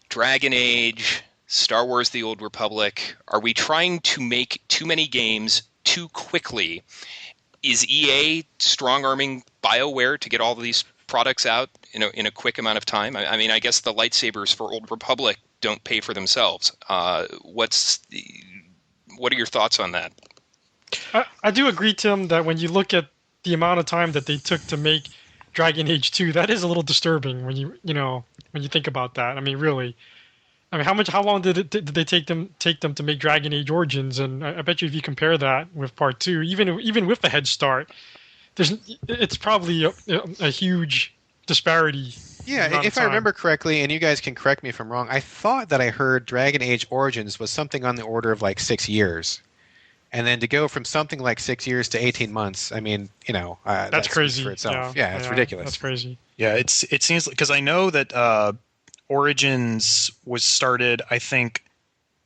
Dragon Age, Star Wars: The Old Republic. Are we trying to make too many games too quickly? Is EA strong-arming BioWare to get all of these products out in a quick amount of time? I mean, I guess the lightsabers for Old Republic don't pay for themselves. What are your thoughts on that? I do agree, Tim, that when you look at the amount of time that they took to make Dragon Age 2, that is a little disturbing when you think about that. I mean, really. I mean, how long did they take them to make Dragon Age Origins? And I bet you if you compare that with Part 2, even with the head start, it's probably a huge disparity. Yeah, if I remember correctly, and you guys can correct me if I'm wrong, I thought that I heard Dragon Age Origins was something on the order of like 6 years. And then to go from something like 6 years to 18 months, I mean, that's crazy for itself. Yeah, it's ridiculous. That's crazy. Yeah, it seems like, because I know that Origins was started, I think,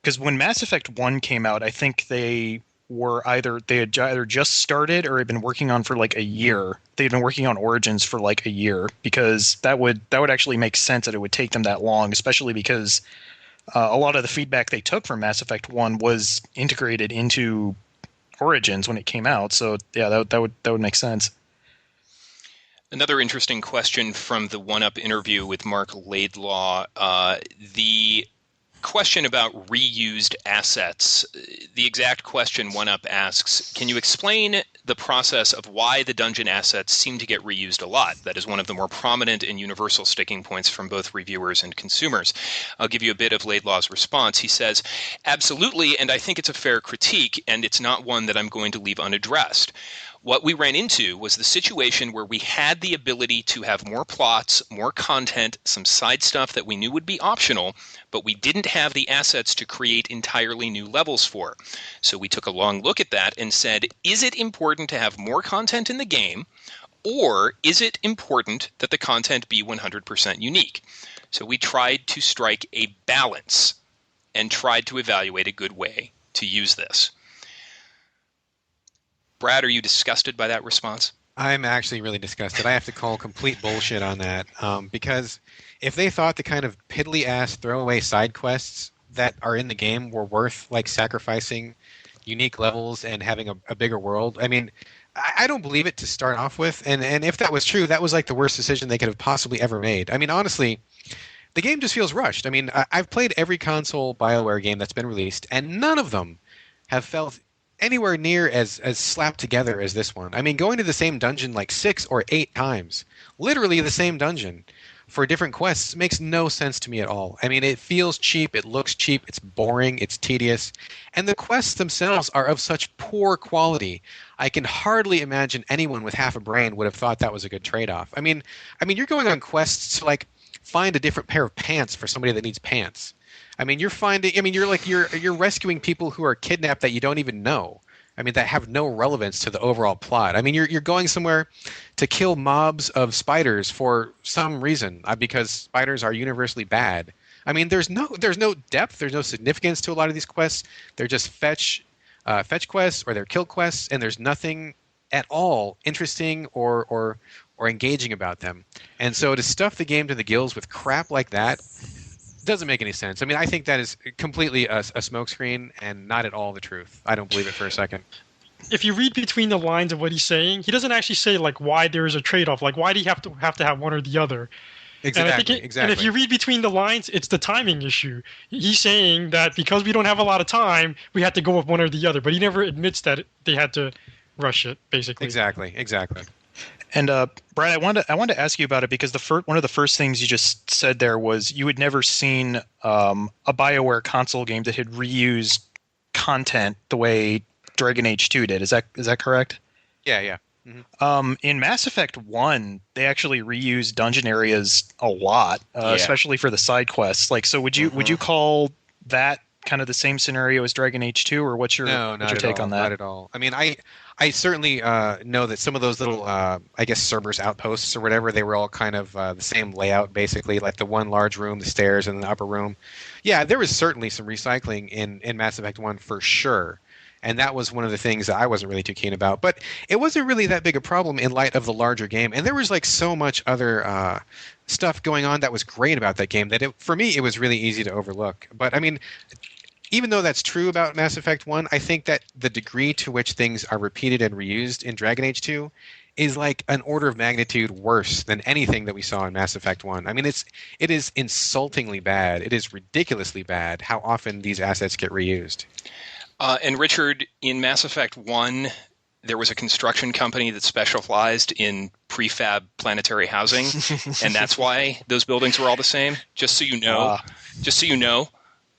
because when Mass Effect 1 came out, I think they had either just started or had been working on for like a year. They had been working on Origins for like a year, because that would actually make sense that it would take them that long, especially because a lot of the feedback they took from Mass Effect 1 was integrated into Origins when it came out. So yeah, that would make sense. Another interesting question from the 1UP interview with Mark Laidlaw. The question about reused assets. The exact question 1UP asks, can you explain the process of why the dungeon assets seem to get reused a lot? That is one of the more prominent and universal sticking points from both reviewers and consumers. I'll give you a bit of Laidlaw's response. He says, absolutely, and I think it's a fair critique, and it's not one that I'm going to leave unaddressed. What we ran into was the situation where we had the ability to have more plots, more content, some side stuff that we knew would be optional, but we didn't have the assets to create entirely new levels for. So we took a long look at that and said, is it important to have more content in the game, or is it important that the content be 100% unique? So we tried to strike a balance and tried to evaluate a good way to use this. Brad, are you disgusted by that response? I'm actually really disgusted. I have to call complete bullshit on that, because if they thought the kind of piddly-ass throwaway side quests that are in the game were worth like sacrificing unique levels and having a bigger world, I mean, I don't believe it to start off with. And if that was true, that was like the worst decision they could have possibly ever made. I mean, honestly, the game just feels rushed. I mean, I've played every console BioWare game that's been released, and none of them have felt anywhere near as slapped together as this one. I mean, going to the same dungeon like 6 or 8 times, literally the same dungeon, for different quests makes no sense to me at all. I mean, it feels cheap, it looks cheap, it's boring, it's tedious, and the quests themselves are of such poor quality. I can hardly imagine anyone with half a brain would have thought that was a good trade-off. I mean, you're going on quests to like find a different pair of pants for somebody that needs pants. I mean, you're rescuing people who are kidnapped that you don't even know. I mean, that have no relevance to the overall plot. I mean, you're going somewhere to kill mobs of spiders for some reason because spiders are universally bad. I mean, there's no depth, there's no significance to a lot of these quests. They're just fetch quests or they're kill quests, and there's nothing at all interesting or engaging about them. And so to stuff the game to the gills with crap like that doesn't make any sense. I mean, I think that is completely a smokescreen and not at all the truth. I don't believe it for a second. If you read between the lines of what he's saying, he doesn't actually say like why there is a trade-off. Like why do you have to have one or the other? Exactly. And if you read between the lines, it's the timing issue. He's saying that because we don't have a lot of time, we had to go with one or the other. But he never admits that they had to rush it, basically. Exactly. And Brad, I wanted to ask you about it because one of the first things you just said there was you had never seen a BioWare console game that had reused content the way Dragon Age 2 did. Is that correct? Yeah. Mm-hmm. In Mass Effect 1, they actually reused dungeon areas a lot, especially for the side quests. Like, so would you call that kind of the same scenario as Dragon Age 2, or what's your take on that? Not at all. I mean, I certainly know that some of those little, I guess, Cerberus outposts or whatever, they were all kind of the same layout, basically, like the one large room, the stairs, and the upper room. Yeah, there was certainly some recycling in Mass Effect 1 for sure. And that was one of the things that I wasn't really too keen about. But it wasn't really that big a problem in light of the larger game. And there was like so much other stuff going on that was great about that game that for me, it was really easy to overlook. But I mean, even though that's true about Mass Effect 1, I think that the degree to which things are repeated and reused in Dragon Age 2 is like an order of magnitude worse than anything that we saw in Mass Effect 1. I mean, it is insultingly bad. It is ridiculously bad how often these assets get reused. And Richard, in Mass Effect 1, there was a construction company that specialized in prefab planetary housing, and that's why those buildings were all the same. Just so you know.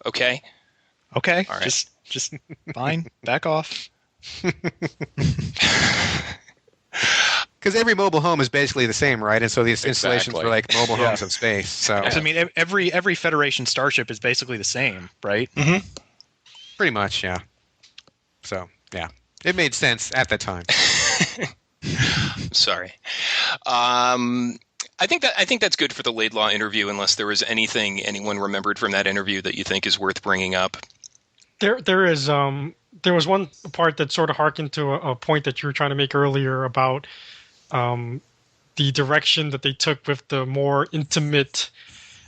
Okay? Okay. All right. Just fine. Back off. Because every mobile home is basically the same, right? And so these installations were like mobile homes of space. So I mean, every Federation starship is basically the same, right? Mm-hmm. Pretty much, yeah. So, yeah. It made sense at the time. Sorry. I think that's good for the Laidlaw interview, unless there was anything anyone remembered from that interview that you think is worth bringing up. There was one part that sort of harkened to a point that you were trying to make earlier about the direction that they took with the more intimate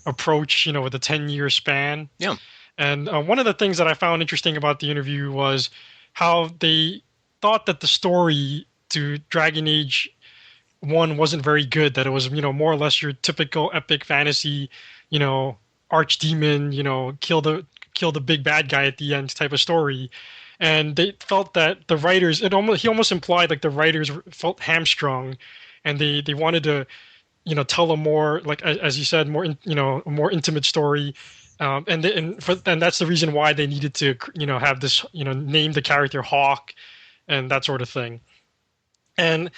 approach, with a 10-year span. Yeah. And one of the things that I found interesting about the interview was how they thought that the story to Dragon Age 1 wasn't very good, that it was, more or less your typical epic fantasy, archdemon, kill the big bad guy at the end type of story. And they felt that the writers, he almost implied like the writers felt hamstrung, and they wanted to, tell a more, like as you said, more, a more intimate story. And that's the reason why they needed to, have this, name the character Hawk and that sort of thing. And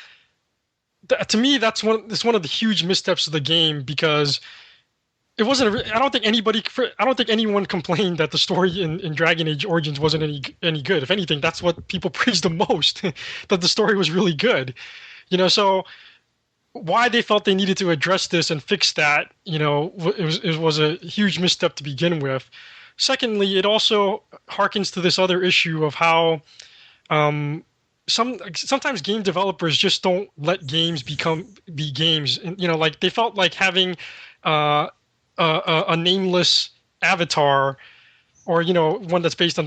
to me, that's one of the huge missteps of the game, because it wasn't. I don't think anyone complained that the story in Dragon Age Origins wasn't any good. If anything, that's what people praised the most, that the story was really good. So why they felt they needed to address this and fix that, it was a huge misstep to begin with. Secondly, it also harkens to this other issue of how sometimes game developers just don't let games be games. And, like they felt like having a nameless avatar, or one that's based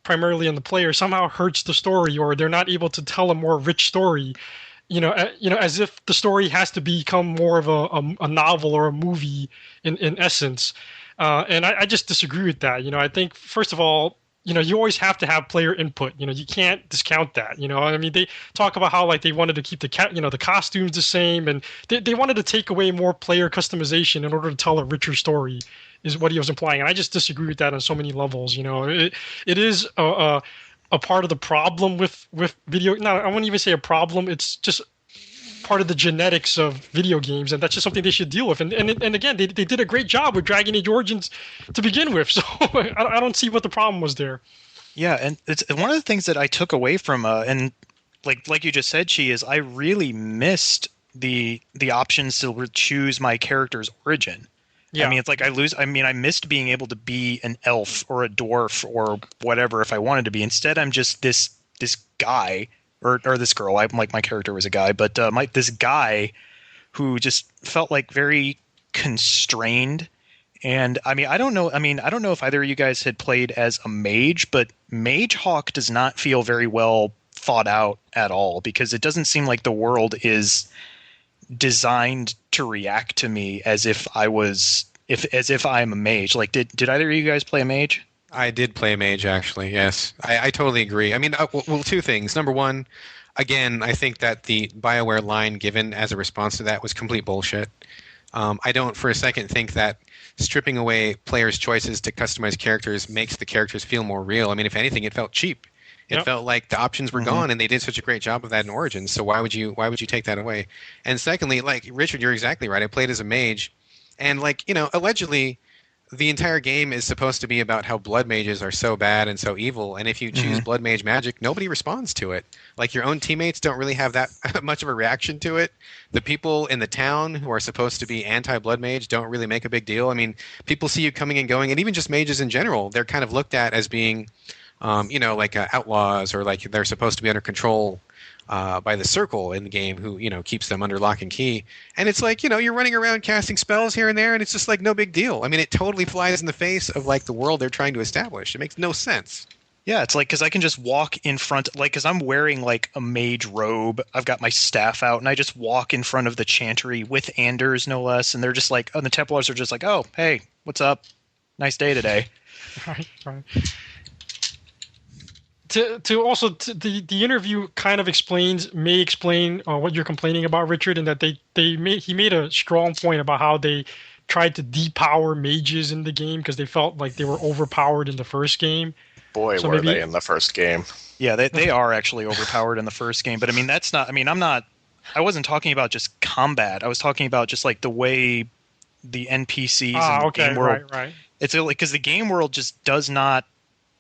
primarily on the player, somehow hurts the story, or they're not able to tell a more rich story. As if the story has to become more of a novel or a movie in essence. And I just disagree with that. I think, first of all, you always have to have player input. You can't discount that. I mean, they talk about how like they wanted to keep the costumes the same, and they wanted to take away more player customization in order to tell a richer story, is what he was implying. And I just disagree with that on so many levels. It is a part of the problem with video. No, I wouldn't even say a problem. It's just part of the genetics of video games, and that's just something they should deal with. And again, they did a great job with Dragon Age Origins to begin with, so I don't see what the problem was there. Yeah, and it's one of the things that I took away from and like you just said, Chi, is I really missed the options to choose my character's origin. Yeah. I mean, it's like I missed being able to be an elf or a dwarf or whatever if I wanted to be. Instead, I'm just this guy. Or this girl. I'm like, my character was a guy, but this guy who just felt like very constrained. And I don't know if either of you guys had played as a mage, but Mage Hawk does not feel very well thought out at all, because it doesn't seem like the world is designed to react to me as if I'm a mage. Like, did either of you guys play a mage? I did play mage, actually, yes. I totally agree. I mean, well, two things. Number one, again, I think that the BioWare line given as a response to that was complete bullshit. I don't for a second think that stripping away players' choices to customize characters makes the characters feel more real. I mean, if anything, it felt cheap. It felt like the options were gone, and they did such a great job of that in Origins, so why would you take that away? And secondly, like, Richard, you're exactly right. I played as a mage, and, like, allegedly the entire game is supposed to be about how blood mages are so bad and so evil, and if you choose blood mage magic, nobody responds to it. Like, your own teammates don't really have that much of a reaction to it. The people in the town who are supposed to be anti-blood mage don't really make a big deal. I mean, people see you coming and going, and even just mages in general, they're kind of looked at as being, like outlaws, or like they're supposed to be under control by the circle in the game, who keeps them under lock and key. And it's like, you're running around casting spells here and there, and it's just like no big deal. I mean, it totally flies in the face of like the world they're trying to establish. It makes no sense. Yeah, it's like, because I can just walk in front, like, because I'm wearing like a mage robe, I've got my staff out, and I just walk in front of the chantry with Anders, no less, and they're just like, the Templars are just like, oh, hey, what's up? Nice day today. Right. The interview kind of may explain what you're complaining about, Richard, and that he made a strong point about how they tried to depower mages in the game because they felt like they were overpowered in the first game. Boy, so were they in the first game. Yeah, they are actually overpowered in the first game. But I mean, I wasn't talking about just combat. I was talking about just like the way the NPCs in the game world. Right. It's like, because the game world just does not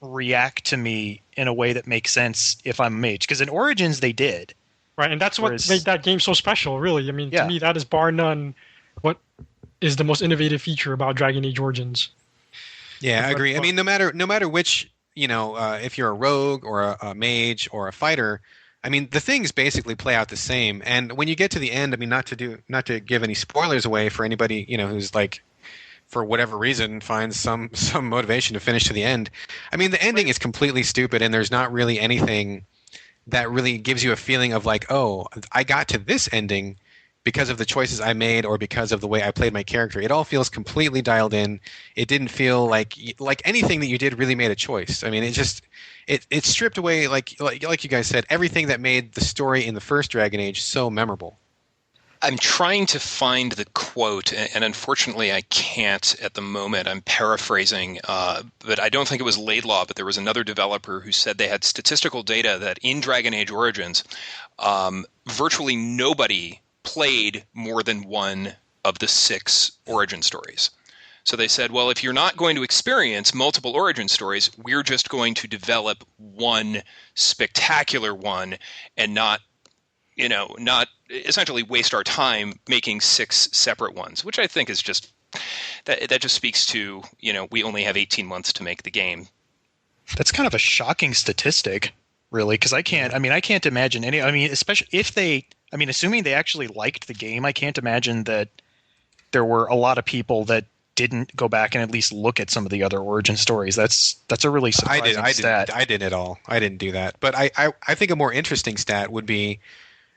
react to me in a way that makes sense if I'm a mage. Because in Origins they did. Right, and that's what made that game so special, really. I mean, to me, that is bar none what is the most innovative feature about Dragon Age Origins. Yeah, I agree. I mean, no matter which, if you're a rogue or a mage or a fighter, I mean, the things basically play out the same. And when you get to the end, I mean, not to give any spoilers away for anybody, who's like, for whatever reason, finds some motivation to finish to the end. I mean, the ending is completely stupid, and there's not really anything that really gives you a feeling of like, oh, I got to this ending because of the choices I made or because of the way I played my character. It all feels completely dialed in. It didn't feel like anything that you did really made a choice. I mean, it stripped away, like you guys said, everything that made the story in the first Dragon Age so memorable. I'm trying to find the quote, and unfortunately I can't at the moment. I'm paraphrasing, but I don't think it was Laidlaw, but there was another developer who said they had statistical data that in Dragon Age Origins, virtually nobody played more than one of the 6 origin stories. So they said, well, if you're not going to experience multiple origin stories, we're just going to develop one spectacular one and not essentially waste our time making 6 separate ones, which I think is just that just speaks to, we only have 18 months to make the game. That's kind of a shocking statistic, really, because I can't imagine especially assuming they actually liked the game, I can't imagine that there were a lot of people that didn't go back and at least look at some of the other origin stories. That's a really surprising stat. I didn't at all. I didn't do that. But I think a more interesting stat would be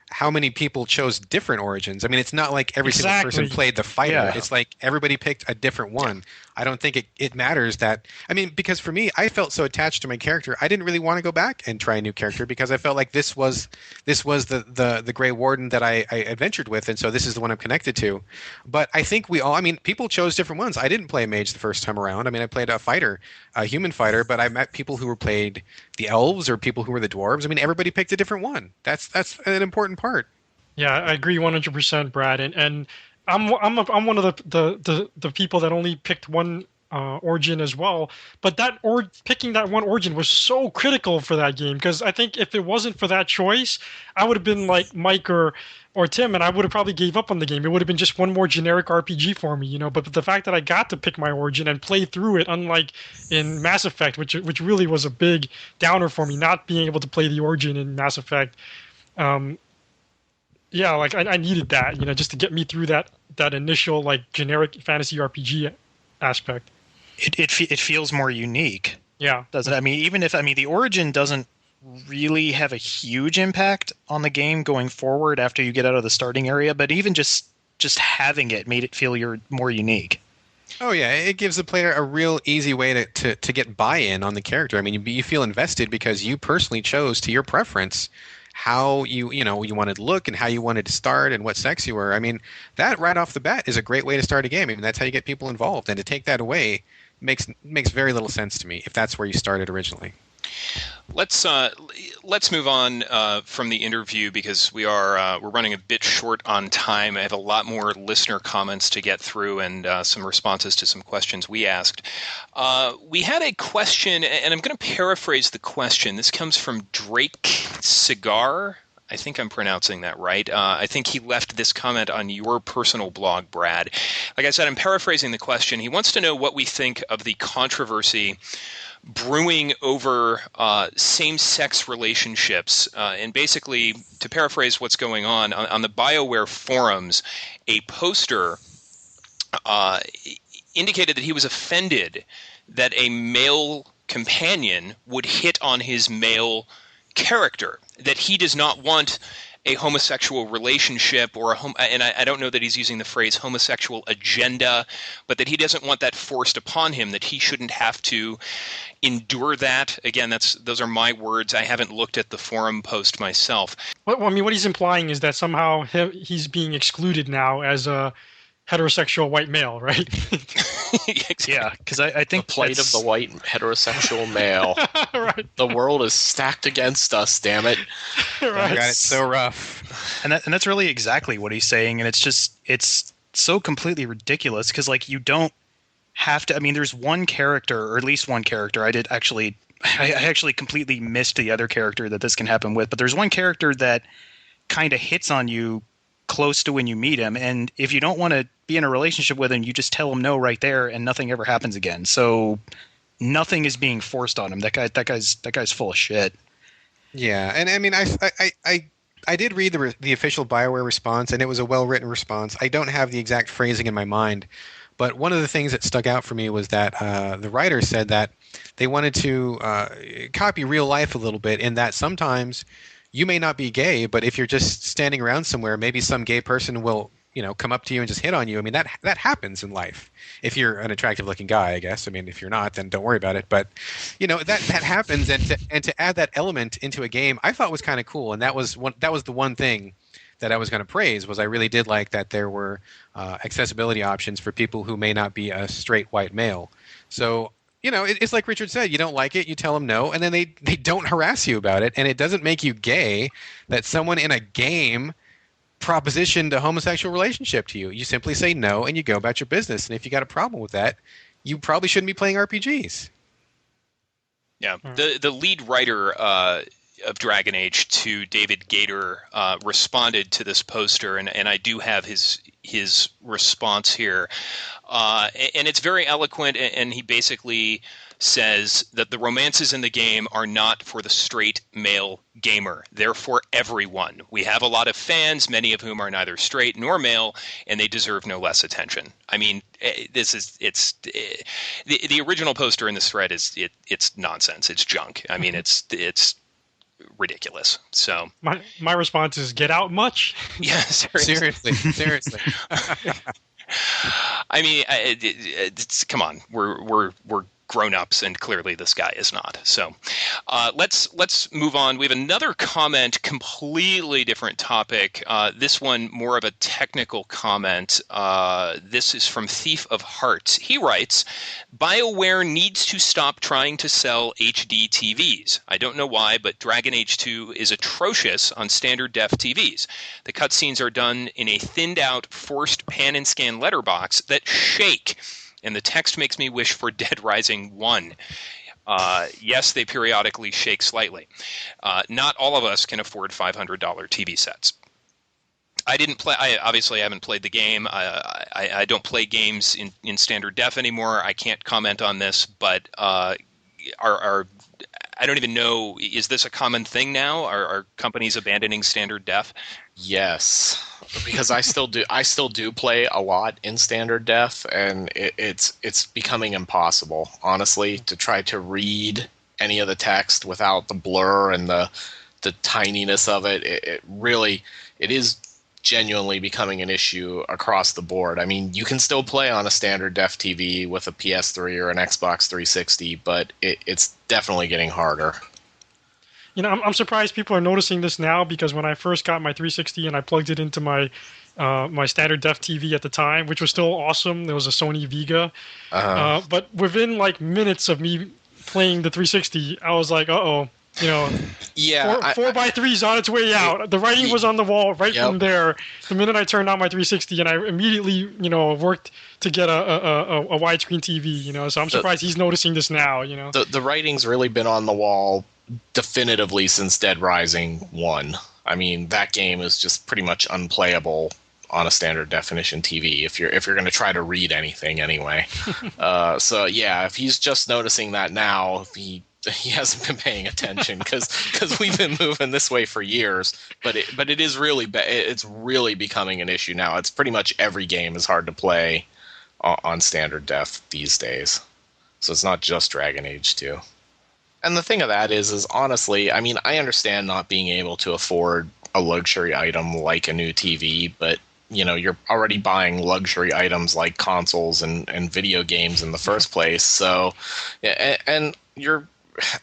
how many people chose different origins. I mean, it's not like every single person played the fighter. Yeah. It's like everybody picked a different one. I don't think it matters that. I mean, because for me, I felt so attached to my character, I didn't really want to go back and try a new character because I felt like this was the Grey Warden that I adventured with, and so this is the one I'm connected to. But I think we all, I mean, people chose different ones. I didn't play a mage the first time around. I mean, I played a fighter, a human fighter, but I met people who were played the elves or people who were the dwarves. I mean, everybody picked a different one. That's an important part. Yeah, I agree 100%, Brad. And I'm one of the people that only picked one origin as well. But picking that one origin was so critical for that game, because I think if it wasn't for that choice, I would have been like Mike or Tim, and I would have probably gave up on the game. It would have been just one more generic RPG for me, you know. But the fact that I got to pick my origin and play through it, unlike in Mass Effect, which really was a big downer for me, not being able to play the origin in Mass Effect. Yeah, like I needed that, you know, just to get me through that initial like generic fantasy RPG aspect. It feels more unique, Yeah. doesn't it? I mean, the origin doesn't really have a huge impact on the game going forward after you get out of the starting area, but even just having it made it feel you're more unique. Oh yeah, it gives the player a real easy way to get buy-in on the character. I mean, you feel invested because you personally chose to your preference how you wanted to look and how you wanted to start and what sex you were. I mean, that right off the bat is a great way to start a game. I mean, that's how you get people involved, and to take that away makes very little sense to me if that's where you started originally. Let's move on from the interview, because we're running a bit short on time. I have a lot more listener comments to get through and some responses to some questions we asked. We had a question, and I'm going to paraphrase the question. This comes from Drake Cigar. I think I'm pronouncing that right. I think he left this comment on your personal blog, Brad. Like I said, I'm paraphrasing the question. He wants to know what we think of the controversy brewing over same-sex relationships. And basically, to paraphrase what's going on the BioWare forums, a poster indicated that he was offended that a male companion would hit on his male character, that he does not want a homosexual relationship or and I don't know that he's using the phrase homosexual agenda, but that he doesn't want that forced upon him, that he shouldn't have to endure that. Again, those are my words. I haven't looked at the forum post myself. Well, I mean, what he's implying is that somehow he's being excluded now as a heterosexual white male, right? Exactly. Yeah, because I think The plight of the white heterosexual male. Right. The world is stacked against us, damn it. Right. God, it's so rough. and that's really exactly what he's saying, and it's so completely ridiculous, because like you don't have to. I mean, there's one character, or at least one character. I actually completely missed the other character that this can happen with, but there's one character that kind of hits on you close to when you meet him, and if you don't want to be in a relationship with him, you just tell him no right there, and nothing ever happens again. So nothing is being forced on him. That guy's full of shit. Yeah, and I mean, I did read the official BioWare response, and it was a well-written response. I don't have the exact phrasing in my mind, but one of the things that stuck out for me was that the writer said that they wanted to copy real life a little bit, in that sometimes you may not be gay, but if you're just standing around somewhere, maybe some gay person will, come up to you and just hit on you. I mean, that happens in life. If you're an attractive-looking guy, I guess. I mean, if you're not, then don't worry about it. But, that happens, and to add that element into a game, I thought was kind of cool. And that was the one thing that I was going to praise, was I really did like that there were accessibility options for people who may not be a straight white male. So, it's like Richard said, you don't like it, you tell them no, and then they don't harass you about it, and it doesn't make you gay that someone in a game propositioned a homosexual relationship to you. You simply say no, and you go about your business. And if you got a problem with that, you probably shouldn't be playing RPGs. Yeah, the lead writer of Dragon Age 2, David Gator, responded to this poster, and I do have his response here. And it's very eloquent, and he basically says that the romances in the game are not for the straight male gamer. They're for everyone. We have a lot of fans, many of whom are neither straight nor male, and they deserve no less attention. I mean, the original poster in this thread it's nonsense. It's junk. I mean, it's ridiculous. So my response is, get out much? yeah, seriously. Seriously. I mean, come on, we're grown-ups, and clearly this guy is not. So let's move on. We have another comment, completely different topic. This one more of a technical comment. This is from Thief of Hearts. He writes, BioWare needs to stop trying to sell HD TVs. I don't know why, but Dragon Age 2 is atrocious on standard def TVs. The cutscenes are done in a thinned-out, forced pan-and-scan letterbox that shake. And the text makes me wish for Dead Rising 1. Yes, they periodically shake slightly. Not all of us can afford $500 TV sets. I didn't play. I obviously haven't played the game. I don't play games in standard def anymore. I can't comment on this, but I don't even know. Is this a common thing now? Are companies abandoning standard def? Yes, because I still do play a lot in standard def, and it's becoming impossible, honestly, to try to read any of the text without the blur and the tininess of it. It is genuinely becoming an issue across the board. I mean, you can still play on a standard def TV with a PS3 or an Xbox 360, but it's definitely getting harder. You know, I'm surprised people are noticing this now, because when I first got my 360 and I plugged it into my my standard def TV at the time, which was still awesome, there was a Sony Vega. But within like minutes of me playing the 360, I was like, you know, yeah, 4x3's on its way out. The writing was on the wall right from there. The minute I turned on my 360, and I immediately, worked to get a widescreen TV. You know, so I'm surprised he's noticing this now. You know, the writing's really been on the wall definitively since Dead Rising 1. I mean, that game is just pretty much unplayable on a standard definition TV if you're going to try to read anything anyway. So yeah, if he's just noticing that now, he hasn't been paying attention because we've been moving this way for years. But it is really it's really becoming an issue now. It's pretty much every game is hard to play on standard def these days. So it's not just Dragon Age 2. And the thing of that is honestly, I mean, I understand not being able to afford a luxury item like a new TV, but you're already buying luxury items like consoles and video games in the first place. So, and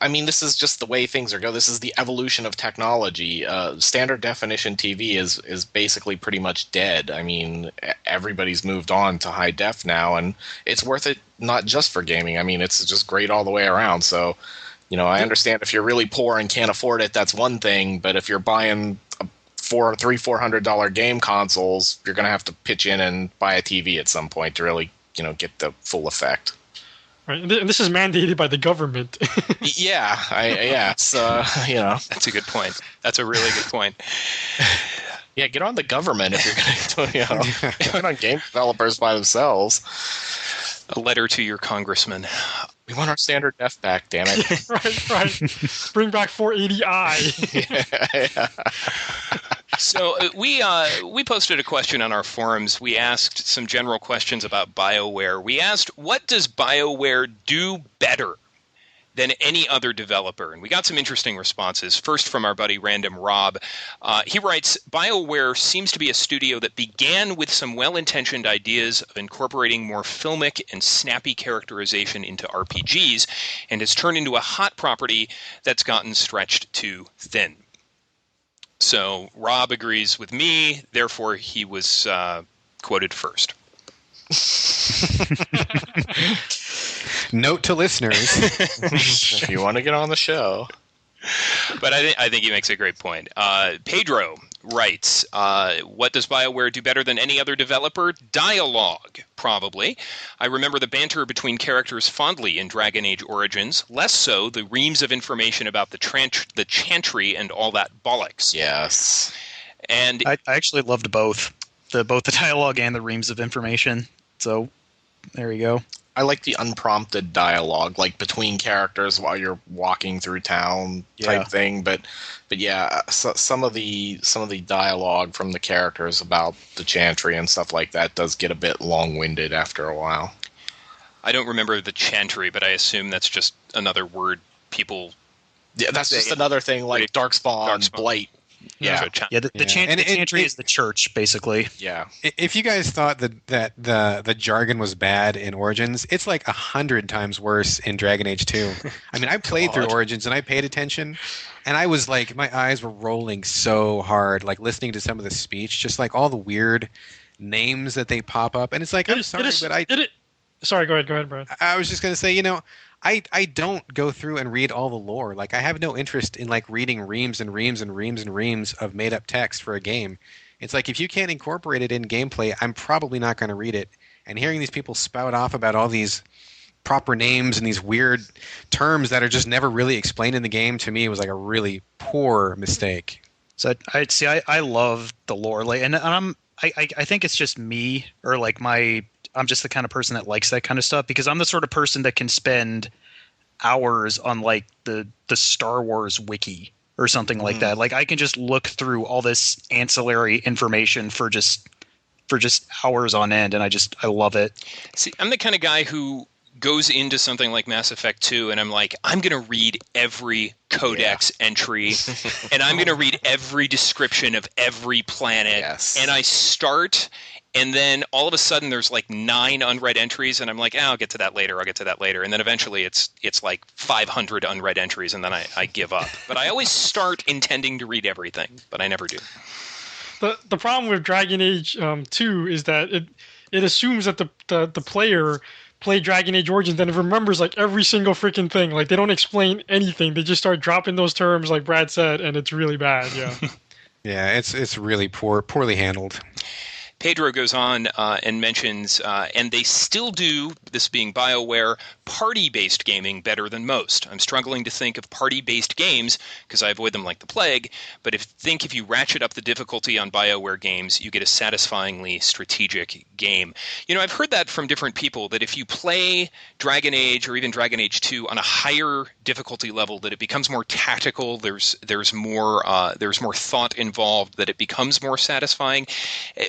I mean, this is just the way things are going. This is the evolution of technology. Standard definition TV is basically pretty much dead. I mean, everybody's moved on to high def now, and it's worth it not just for gaming. I mean, it's just great all the way around. So, I understand if you're really poor and can't afford it, that's one thing. But if you're buying $400 game consoles, you're going to have to pitch in and buy a TV at some point to really, get the full effect. Right, and this is mandated by the government. Yeah, so That's a good point. That's a really good point. Yeah, get on the government if you're going to, get on game developers by themselves. A letter to your congressman. We want our standard def back, damn it. right. Bring back 480i. Yeah. So we posted a question on our forums. We asked some general questions about BioWare. We asked, what does BioWare do better than any other developer? And we got some interesting responses. First from our buddy Random Rob. He writes, BioWare seems to be a studio that began with some well-intentioned ideas of incorporating more filmic and snappy characterization into RPGs and has turned into a hot property that's gotten stretched too thin. So Rob agrees with me, therefore he was quoted first. Note to listeners. If you want to get on the show. But I think he makes a great point. Pedro writes, what does BioWare do better than any other developer? Dialogue, probably. I remember the banter between characters fondly in Dragon Age Origins, less so the reams of information about the Chantry and all that bollocks. Yes. And I actually loved both the dialogue and the reams of information. So there you go. I like the unprompted dialogue, like between characters while you're walking through town type thing. But yeah, so some of the dialogue from the characters about the Chantry and stuff like that does get a bit long-winded after a while. I don't remember the Chantry, but I assume that's just another word people. Yeah, that's just another thing like Darkspawn, Blight. Yeah. So Yeah, the Yeah. chant, And the chantry is the church, basically. Yeah. If you guys thought that the jargon was bad in Origins, it's like 100 times worse in Dragon Age 2. I mean, I played through God. Origins and I paid attention, and I was like, my eyes were rolling so hard, like listening to some of the speech, just like all the weird names that they pop up, and it's like, I'm sorry, but Sorry, go ahead, Brad. I was just gonna say, I don't go through and read all the lore. Like, I have no interest in like reading reams and reams and reams and reams of made up text for a game. It's like, if you can't incorporate it in gameplay, I'm probably not going to read it. And hearing these people spout off about all these proper names and these weird terms that are just never really explained in the game, to me was like a really poor mistake. So I love the lore, like, and I think it's just me, or like I'm just the kind of person that likes that kind of stuff, because I'm the sort of person that can spend hours on like the Star Wars wiki or something like that. Like, I can just look through all this ancillary information for just hours on end, and I love it. See, I'm the kind of guy who goes into something like Mass Effect 2 and I'm like, I'm going to read every codex entry and I'm going to read every description of every planet. Yes. And I start, and then all of a sudden there's like 9 unread entries and I'm like, I'll get to that later. And then eventually it's like 500 unread entries and then I give up. But I always start intending to read everything, but I never do. The problem with Dragon Age 2 is that it assumes that the player played Dragon Age Origins and it remembers like every single freaking thing. Like, they don't explain anything. They just start dropping those terms, like Brad said, and it's really bad. Yeah. Yeah, it's really poorly handled. Pedro goes on and mentions, and they still do, this being BioWare, party-based gaming better than most. I'm struggling to think of party-based games because I avoid them like the plague, but if you ratchet up the difficulty on BioWare games, you get a satisfyingly strategic game. I've heard that from different people, that if you play Dragon Age or even Dragon Age 2 on a higher difficulty level, that it becomes more tactical, there's more thought involved, that it becomes more satisfying.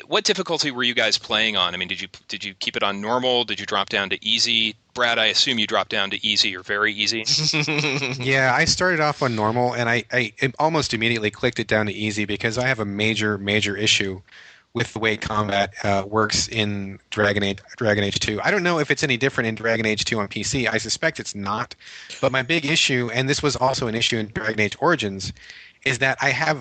What difficulty were you guys playing on? I mean, did you keep it on normal? Did you drop down to easy? Brad, I assume you dropped down to easy or very easy. Yeah, I started off on normal, and I almost immediately clicked it down to easy because I have a major issue with the way combat works in Dragon Age 2. I don't know if it's any different in Dragon Age 2 on PC. I suspect it's not. But my big issue, and this was also an issue in Dragon Age Origins, is that I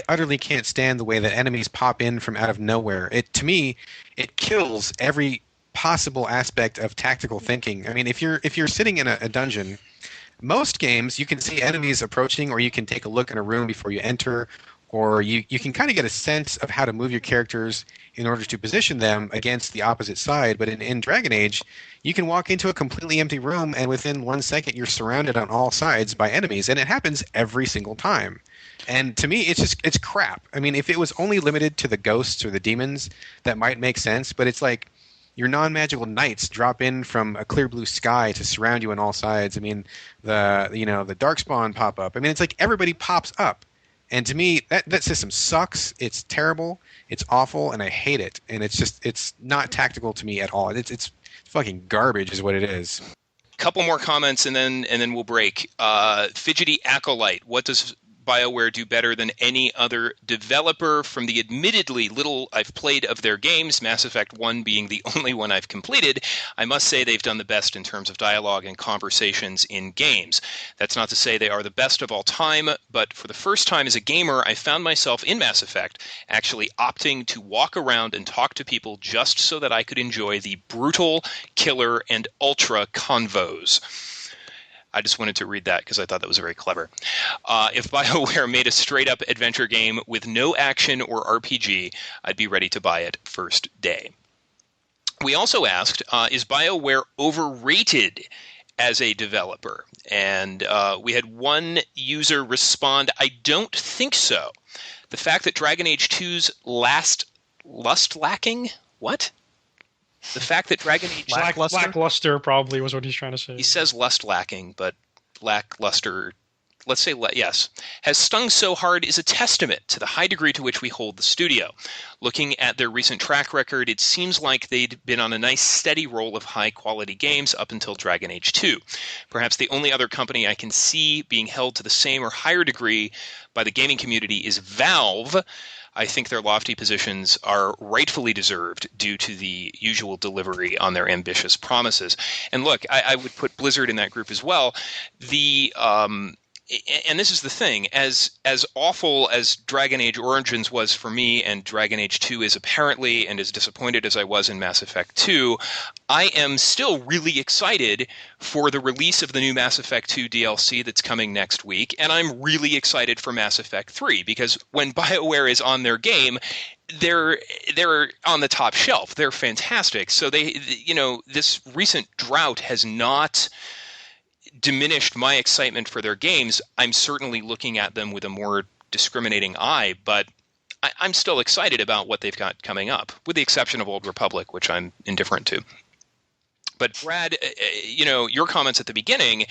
utterly can't stand the way that enemies pop in from out of nowhere. To me, it kills every possible aspect of tactical thinking. I mean, if you're sitting in a dungeon, most games you can see enemies approaching, or you can take a look in a room before you enter, or you can kind of get a sense of how to move your characters in order to position them against the opposite side. But in Dragon Age, you can walk into a completely empty room, and within 1 second you're surrounded on all sides by enemies, and it happens every single time. And to me, it's crap. I mean, if it was only limited to the ghosts or the demons, that might make sense. But it's like your non-magical knights drop in from a clear blue sky to surround you on all sides. I mean, the Darkspawn pop up. I mean, it's like everybody pops up. And to me, that system sucks. It's terrible. It's awful, and I hate it. And it's not tactical to me at all. It's fucking garbage, is what it is. Couple more comments, and then we'll break. Fidgety Acolyte, what does BioWare do better than any other developer? From the admittedly little I've played of their games, Mass Effect 1 being the only one I've completed, I must say they've done the best in terms of dialogue and conversations in games. That's not to say they are the best of all time, but for the first time as a gamer, I found myself in Mass Effect actually opting to walk around and talk to people just so that I could enjoy the brutal, killer, and ultra convos. I just wanted to read that because I thought that was very clever. If BioWare made a straight-up adventure game with no action or RPG, I'd be ready to buy it first day. We also asked, is BioWare overrated as a developer? And we had one user respond, I don't think so. The fact that Dragon Age 2's lust lacking? What? The fact that Dragon Age... Lackluster probably was what he's trying to say. He says lust lacking, but lackluster yes, has stung so hard is a testament to the high degree to which we hold the studio. Looking at their recent track record, it seems like they'd been on a nice steady roll of high-quality games up until Dragon Age 2. Perhaps the only other company I can see being held to the same or higher degree by the gaming community is Valve. I think their lofty positions are rightfully deserved due to the usual delivery on their ambitious promises. And look, I would put Blizzard in that group as well. And this is the thing, as awful as Dragon Age Origins was for me and Dragon Age 2 is apparently, and as disappointed as I was in Mass Effect 2, I am still really excited for the release of the new Mass Effect 2 DLC that's coming next week, and I'm really excited for Mass Effect 3, because when BioWare is on their game, they're on the top shelf. They're fantastic. So this recent drought has not diminished my excitement for their games. I'm certainly looking at them with a more discriminating eye, but I'm still excited about what they've got coming up, with the exception of Old Republic, which I'm indifferent to. But Brad, your comments at the beginning,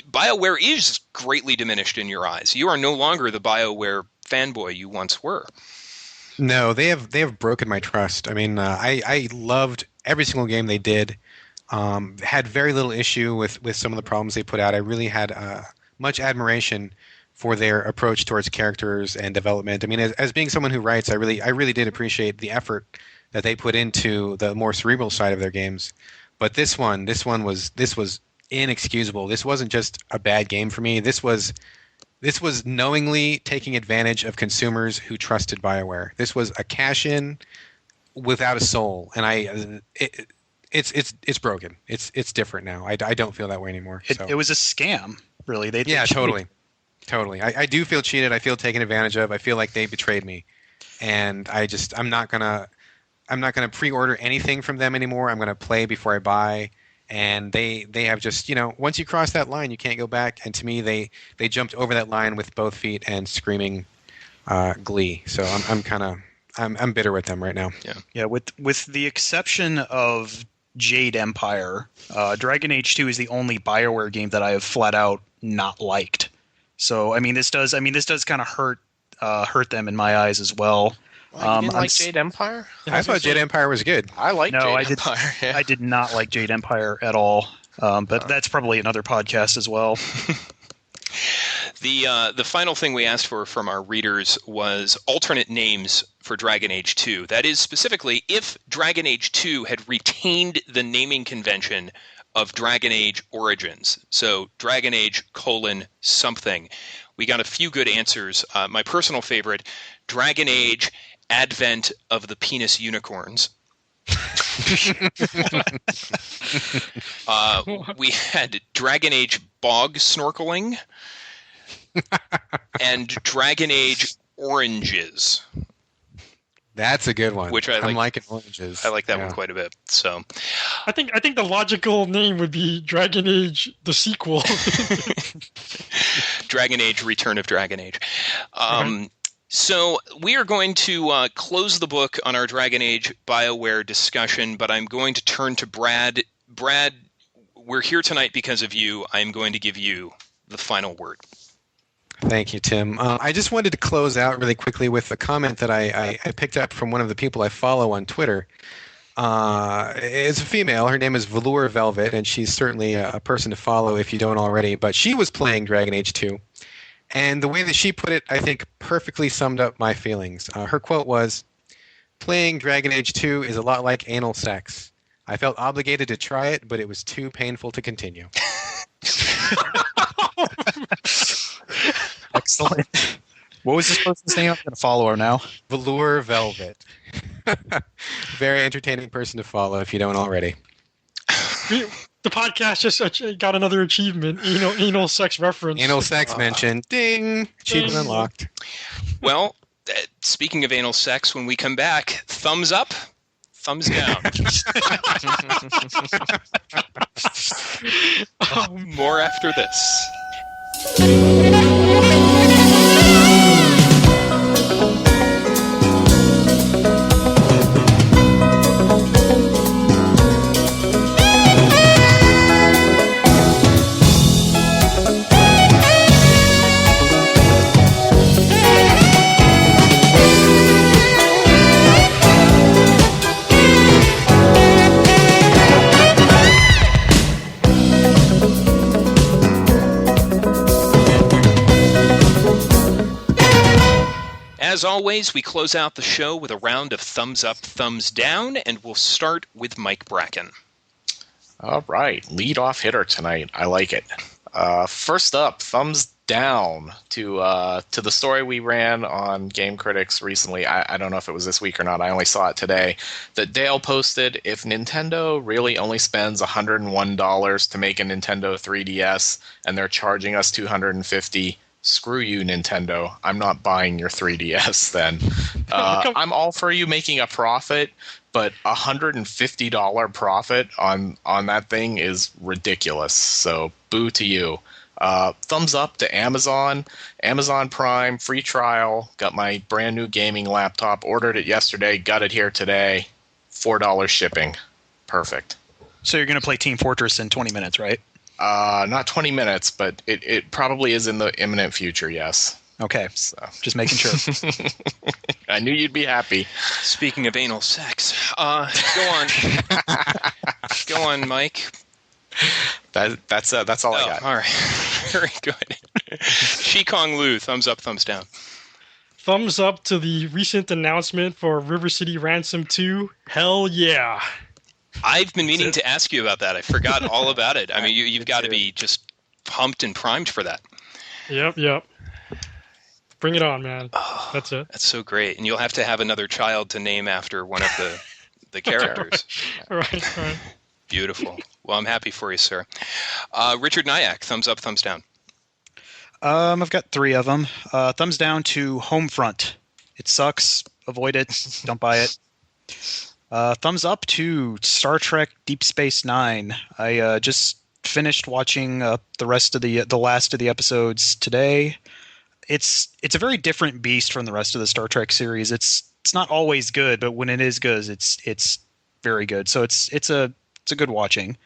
BioWare is greatly diminished in your eyes. You are no longer the BioWare fanboy you once were. No, they have broken my trust. I mean, I loved every single game they did. Had very little issue with some of the problems they put out. I really had much admiration for their approach towards characters and development. I mean, as being someone who writes, I really did appreciate the effort that they put into the more cerebral side of their games. But this was inexcusable. This wasn't just a bad game for me. This was knowingly taking advantage of consumers who trusted BioWare. This was a cash-in without a soul, and It's broken. It's different now. I don't feel that way anymore. It was a scam, really. Totally. I do feel cheated. I feel taken advantage of. I feel like they betrayed me, and I'm not gonna pre-order anything from them anymore. I'm gonna play before I buy. And they have just, once you cross that line, you can't go back. And to me, they jumped over that line with both feet and screaming glee. So I'm bitter with them right now. Yeah. With the exception of Jade Empire, Dragon Age 2 is the only BioWare game that I have flat out not liked. So this does kind of hurt them in my eyes as well. You didn't like Jade Empire? I thought Jade Empire was good. I like Jade Empire. Yeah. I did not like Jade Empire at all. But that's probably another podcast as well. The final thing we asked for from our readers was alternate names for Dragon Age 2. That is, specifically, if Dragon Age 2 had retained the naming convention of Dragon Age Origins. So Dragon Age : something. We got a few good answers. My personal favorite, Dragon Age: Advent of the Penis Unicorns. We had Dragon Age Bog Snorkeling and Dragon Age Oranges. That's a good one. Which I like. I'm liking Oranges. I like that one quite a bit. So, I think the logical name would be Dragon Age the sequel. Dragon Age: Return of Dragon Age. So we are going to close the book on our Dragon Age BioWare discussion, but I'm going to turn to Brad. Brad, we're here tonight because of you. I'm going to give you the final word. Thank you, Tim. I just wanted to close out really quickly with a comment that I picked up from one of the people I follow on Twitter. It's a female. Her name is Velour Velvet, and she's certainly a person to follow if you don't already. But she was playing Dragon Age 2. And the way that she put it, I think, perfectly summed up my feelings. Her quote was, "Playing Dragon Age 2 is a lot like anal sex. I felt obligated to try it, but it was too painful to continue." Excellent. What was this person's name? I'm going to follow her now. Velour Velvet. Very entertaining person to follow if you don't already. The podcast just got another achievement. Anal sex reference. Anal sex mention. Ding. Achievement unlocked. Well, speaking of anal sex, when we come back, thumbs up, thumbs down. More after this. as always, we close out the show with a round of thumbs up, thumbs down, and we'll start with Mike Bracken. All right, lead off hitter tonight. I like it. First up, thumbs down to the story we ran on Game Critics recently. I don't know if it was this week or not. I only saw it today. That Dale posted, if Nintendo really only spends $101 to make a Nintendo 3DS and they're charging us $250, screw you, Nintendo. I'm not buying your 3DS then. I'm all for you making a profit, but $150 profit on that thing is ridiculous. So boo to you. Thumbs up to Amazon. Amazon Prime, free trial. Got my brand new gaming laptop. Ordered it yesterday. Got it here today. $4 shipping. Perfect. So you're going to play Team Fortress in 20 minutes, right? Not 20 minutes, but it probably is in the imminent future, yes. Okay, So just making sure. I knew you'd be happy. Speaking of anal sex, go on. Go on, Mike. That's all I got. All right. Very good. Shikong Lu, thumbs up, thumbs down. Thumbs up to the recent announcement for River City Ransom 2. Hell yeah. I've been meaning to ask you about that. I forgot all about it. I mean, you've got to be just pumped and primed for that. Yep. Bring it on, man. That's it. That's so great. And you'll have to have another child to name after one of the characters. Right. Beautiful. Well, I'm happy for you, sir. Richard Nyack, thumbs up, thumbs down. I've got 3 of them. Thumbs down to Homefront. It sucks. Avoid it. Don't buy it. Thumbs up to Star Trek Deep Space Nine. I just finished watching the last of the episodes today. It's a very different beast from the rest of the Star Trek series. It's not always good, but when it is good, it's very good. So it's a good watching.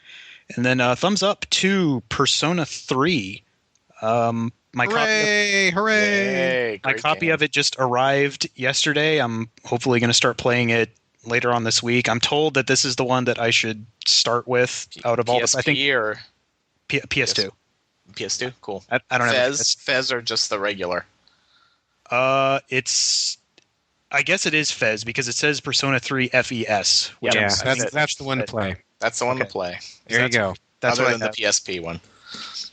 And then thumbs up to Persona 3. Hooray! My copy of it just arrived yesterday. I'm hopefully going to start playing it later on this week. I'm told that this is the one that I should start with out of all the. I think or PS2. PS2, cool. I don't know. Fez or just the regular? It's. I guess it is Fez because it says Persona 3 FES. Yeah, that's the one to play. That's the one to play. There you go. That's other what than the PSP one.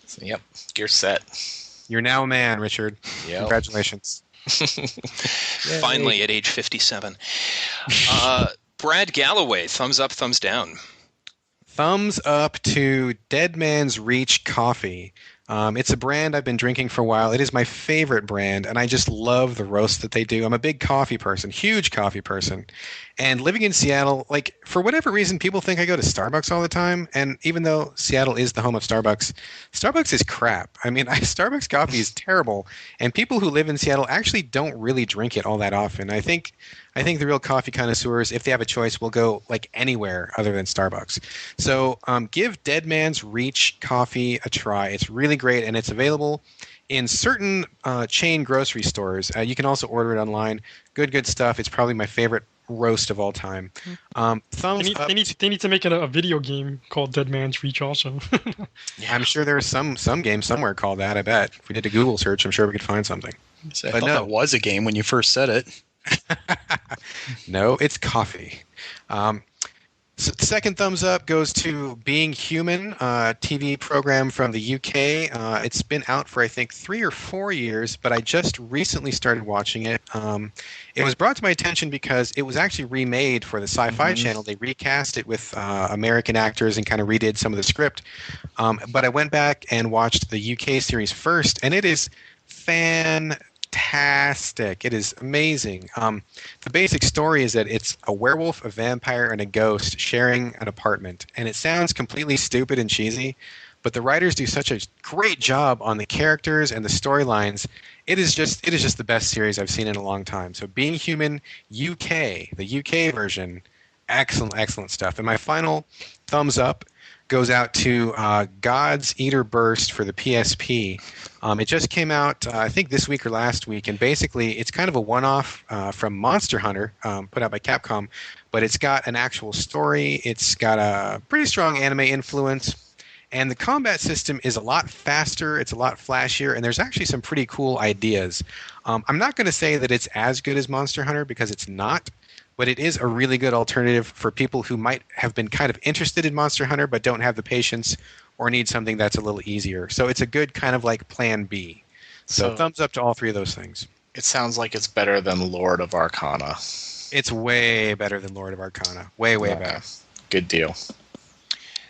So, yep, you're set. You're now a man, Richard. Yep. Congratulations. Finally, at age 57. Brad Galloway, thumbs up, thumbs down. Thumbs up to Dead Man's Reach Coffee. It's a brand I've been drinking for a while. It is my favorite brand, and I just love the roast that they do. I'm a big coffee person, huge coffee person. And living in Seattle, like, for whatever reason, people think I go to Starbucks all the time. And even though Seattle is the home of Starbucks, Starbucks is crap. I mean, Starbucks coffee is terrible. And people who live in Seattle actually don't really drink it all that often. I think the real coffee connoisseurs, if they have a choice, will go like anywhere other than Starbucks. So give Dead Man's Reach Coffee a try. It's really great, and it's available in certain chain grocery stores. You can also order it online. Good stuff. It's probably my favorite roast of all time. Thumbs up. They need to make a video game called Dead Man's Reach also. I'm sure there's some game somewhere called that, I bet. If we did a Google search, I'm sure we could find something. I thought that was a game when you first said it. No, it's coffee. So the second thumbs up goes to Being Human, a TV program from the UK. It's been out for, I think, 3 or 4 years, but I just recently started watching it. It was brought to my attention because it was actually remade for the Sci-Fi Channel. They recast it with American actors and kind of redid some of the script. But I went back and watched the UK series first, and it is fantastic. It is amazing. The basic story is that it's a werewolf, a vampire, and a ghost sharing an apartment. And it sounds completely stupid and cheesy, but the writers do such a great job on the characters and the storylines. It is just the best series I've seen in a long time. So Being Human UK, the UK version, excellent stuff. And my final thumbs up goes out to God's Eater Burst for the PSP. It just came out, I think, this week or last week, and basically it's kind of a one-off from Monster Hunter, put out by Capcom, but it's got an actual story. It's got a pretty strong anime influence, And the combat system is a lot faster, it's a lot flashier, and there's actually some pretty cool ideas. I'm not going to say that it's as good as Monster Hunter because it's not, but it is a really good alternative for people who might have been kind of interested in Monster Hunter but don't have the patience or need something that's a little easier. So it's a good kind of like plan B. So thumbs up to all three of those things. It sounds like it's better than Lord of Arcana. It's way better than Lord of Arcana. Way better. Good deal.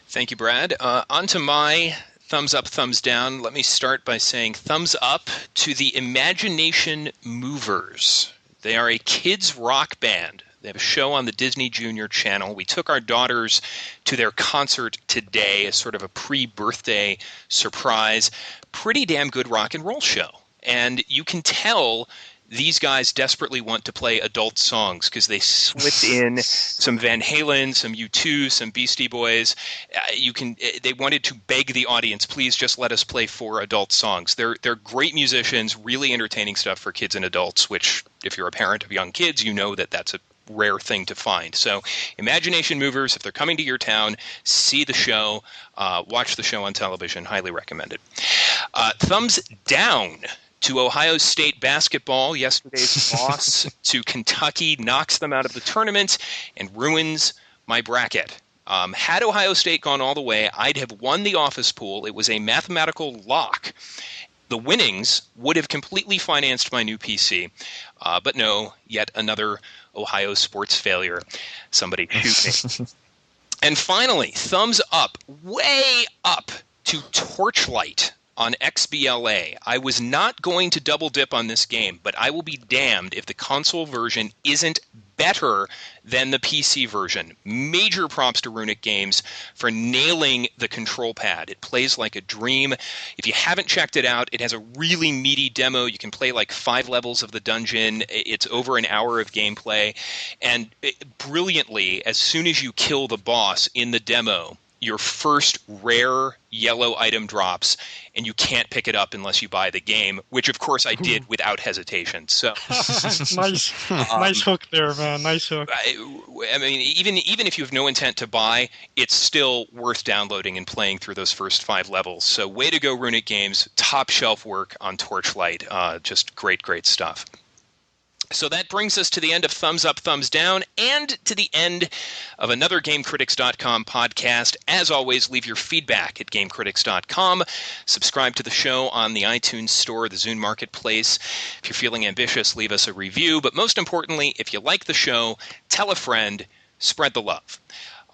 Thank you, Brad. On to my thumbs up, thumbs down. Let me start by saying thumbs up to the Imagination Movers. They are a kids rock band. They have a show on the Disney Junior channel. We took our daughters to their concert today as sort of a pre-birthday surprise. Pretty damn good rock and roll show. And you can tell these guys desperately want to play adult songs because they slipped in some Van Halen, some U2, some Beastie Boys. They wanted to beg the audience, please just let us play 4 adult songs. They're great musicians, really entertaining stuff for kids and adults, which if you're a parent of young kids, you know that that's a rare thing to find. So Imagination Movers, if they're coming to your town, see the show, watch the show on television, highly recommended. Thumbs down to Ohio State basketball. Yesterday's loss to Kentucky knocks them out of the tournament and ruins my bracket. Had Ohio State gone all the way, I'd have won the office pool. It was a mathematical lock. The winnings would have completely financed my new PC. But no, yet another Ohio sports failure. Somebody shoot me. And finally, thumbs up, way up to Torchlight on XBLA. I was not going to double dip on this game, but I will be damned if the console version isn't better than the PC version. Major props to Runic Games for nailing the control pad. It plays like a dream. If you haven't checked it out, it has a really meaty demo. You can play like 5 levels of the dungeon. It's over an hour of gameplay. And brilliantly, as soon as you kill the boss in the demo, your first rare yellow item drops, and you can't pick it up unless you buy the game, which of course I did without hesitation. So nice hook there, man. Nice hook. I mean, even if you have no intent to buy, it's still worth downloading and playing through those first 5 levels. So way to go, Runic Games. Top shelf work on Torchlight. Just great stuff. So that brings us to the end of Thumbs Up, Thumbs Down, and to the end of another GameCritics.com podcast. As always, leave your feedback at GameCritics.com. Subscribe to the show on the iTunes Store, the Zune Marketplace. If you're feeling ambitious, leave us a review. But most importantly, if you like the show, tell a friend, spread the love.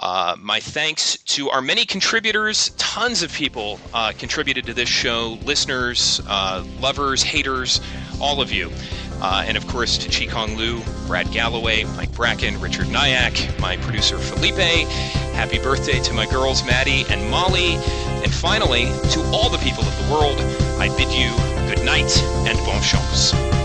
My thanks to our many contributors. Tons of people contributed to this show. Listeners, lovers, haters, all of you. And of course to Chi-Kong Liu, Brad Galloway, Mike Bracken, Richard Nyack, my producer Felipe. Happy birthday to my girls Maddie and Molly. And finally, to all the people of the world, I bid you good night and bonne chance.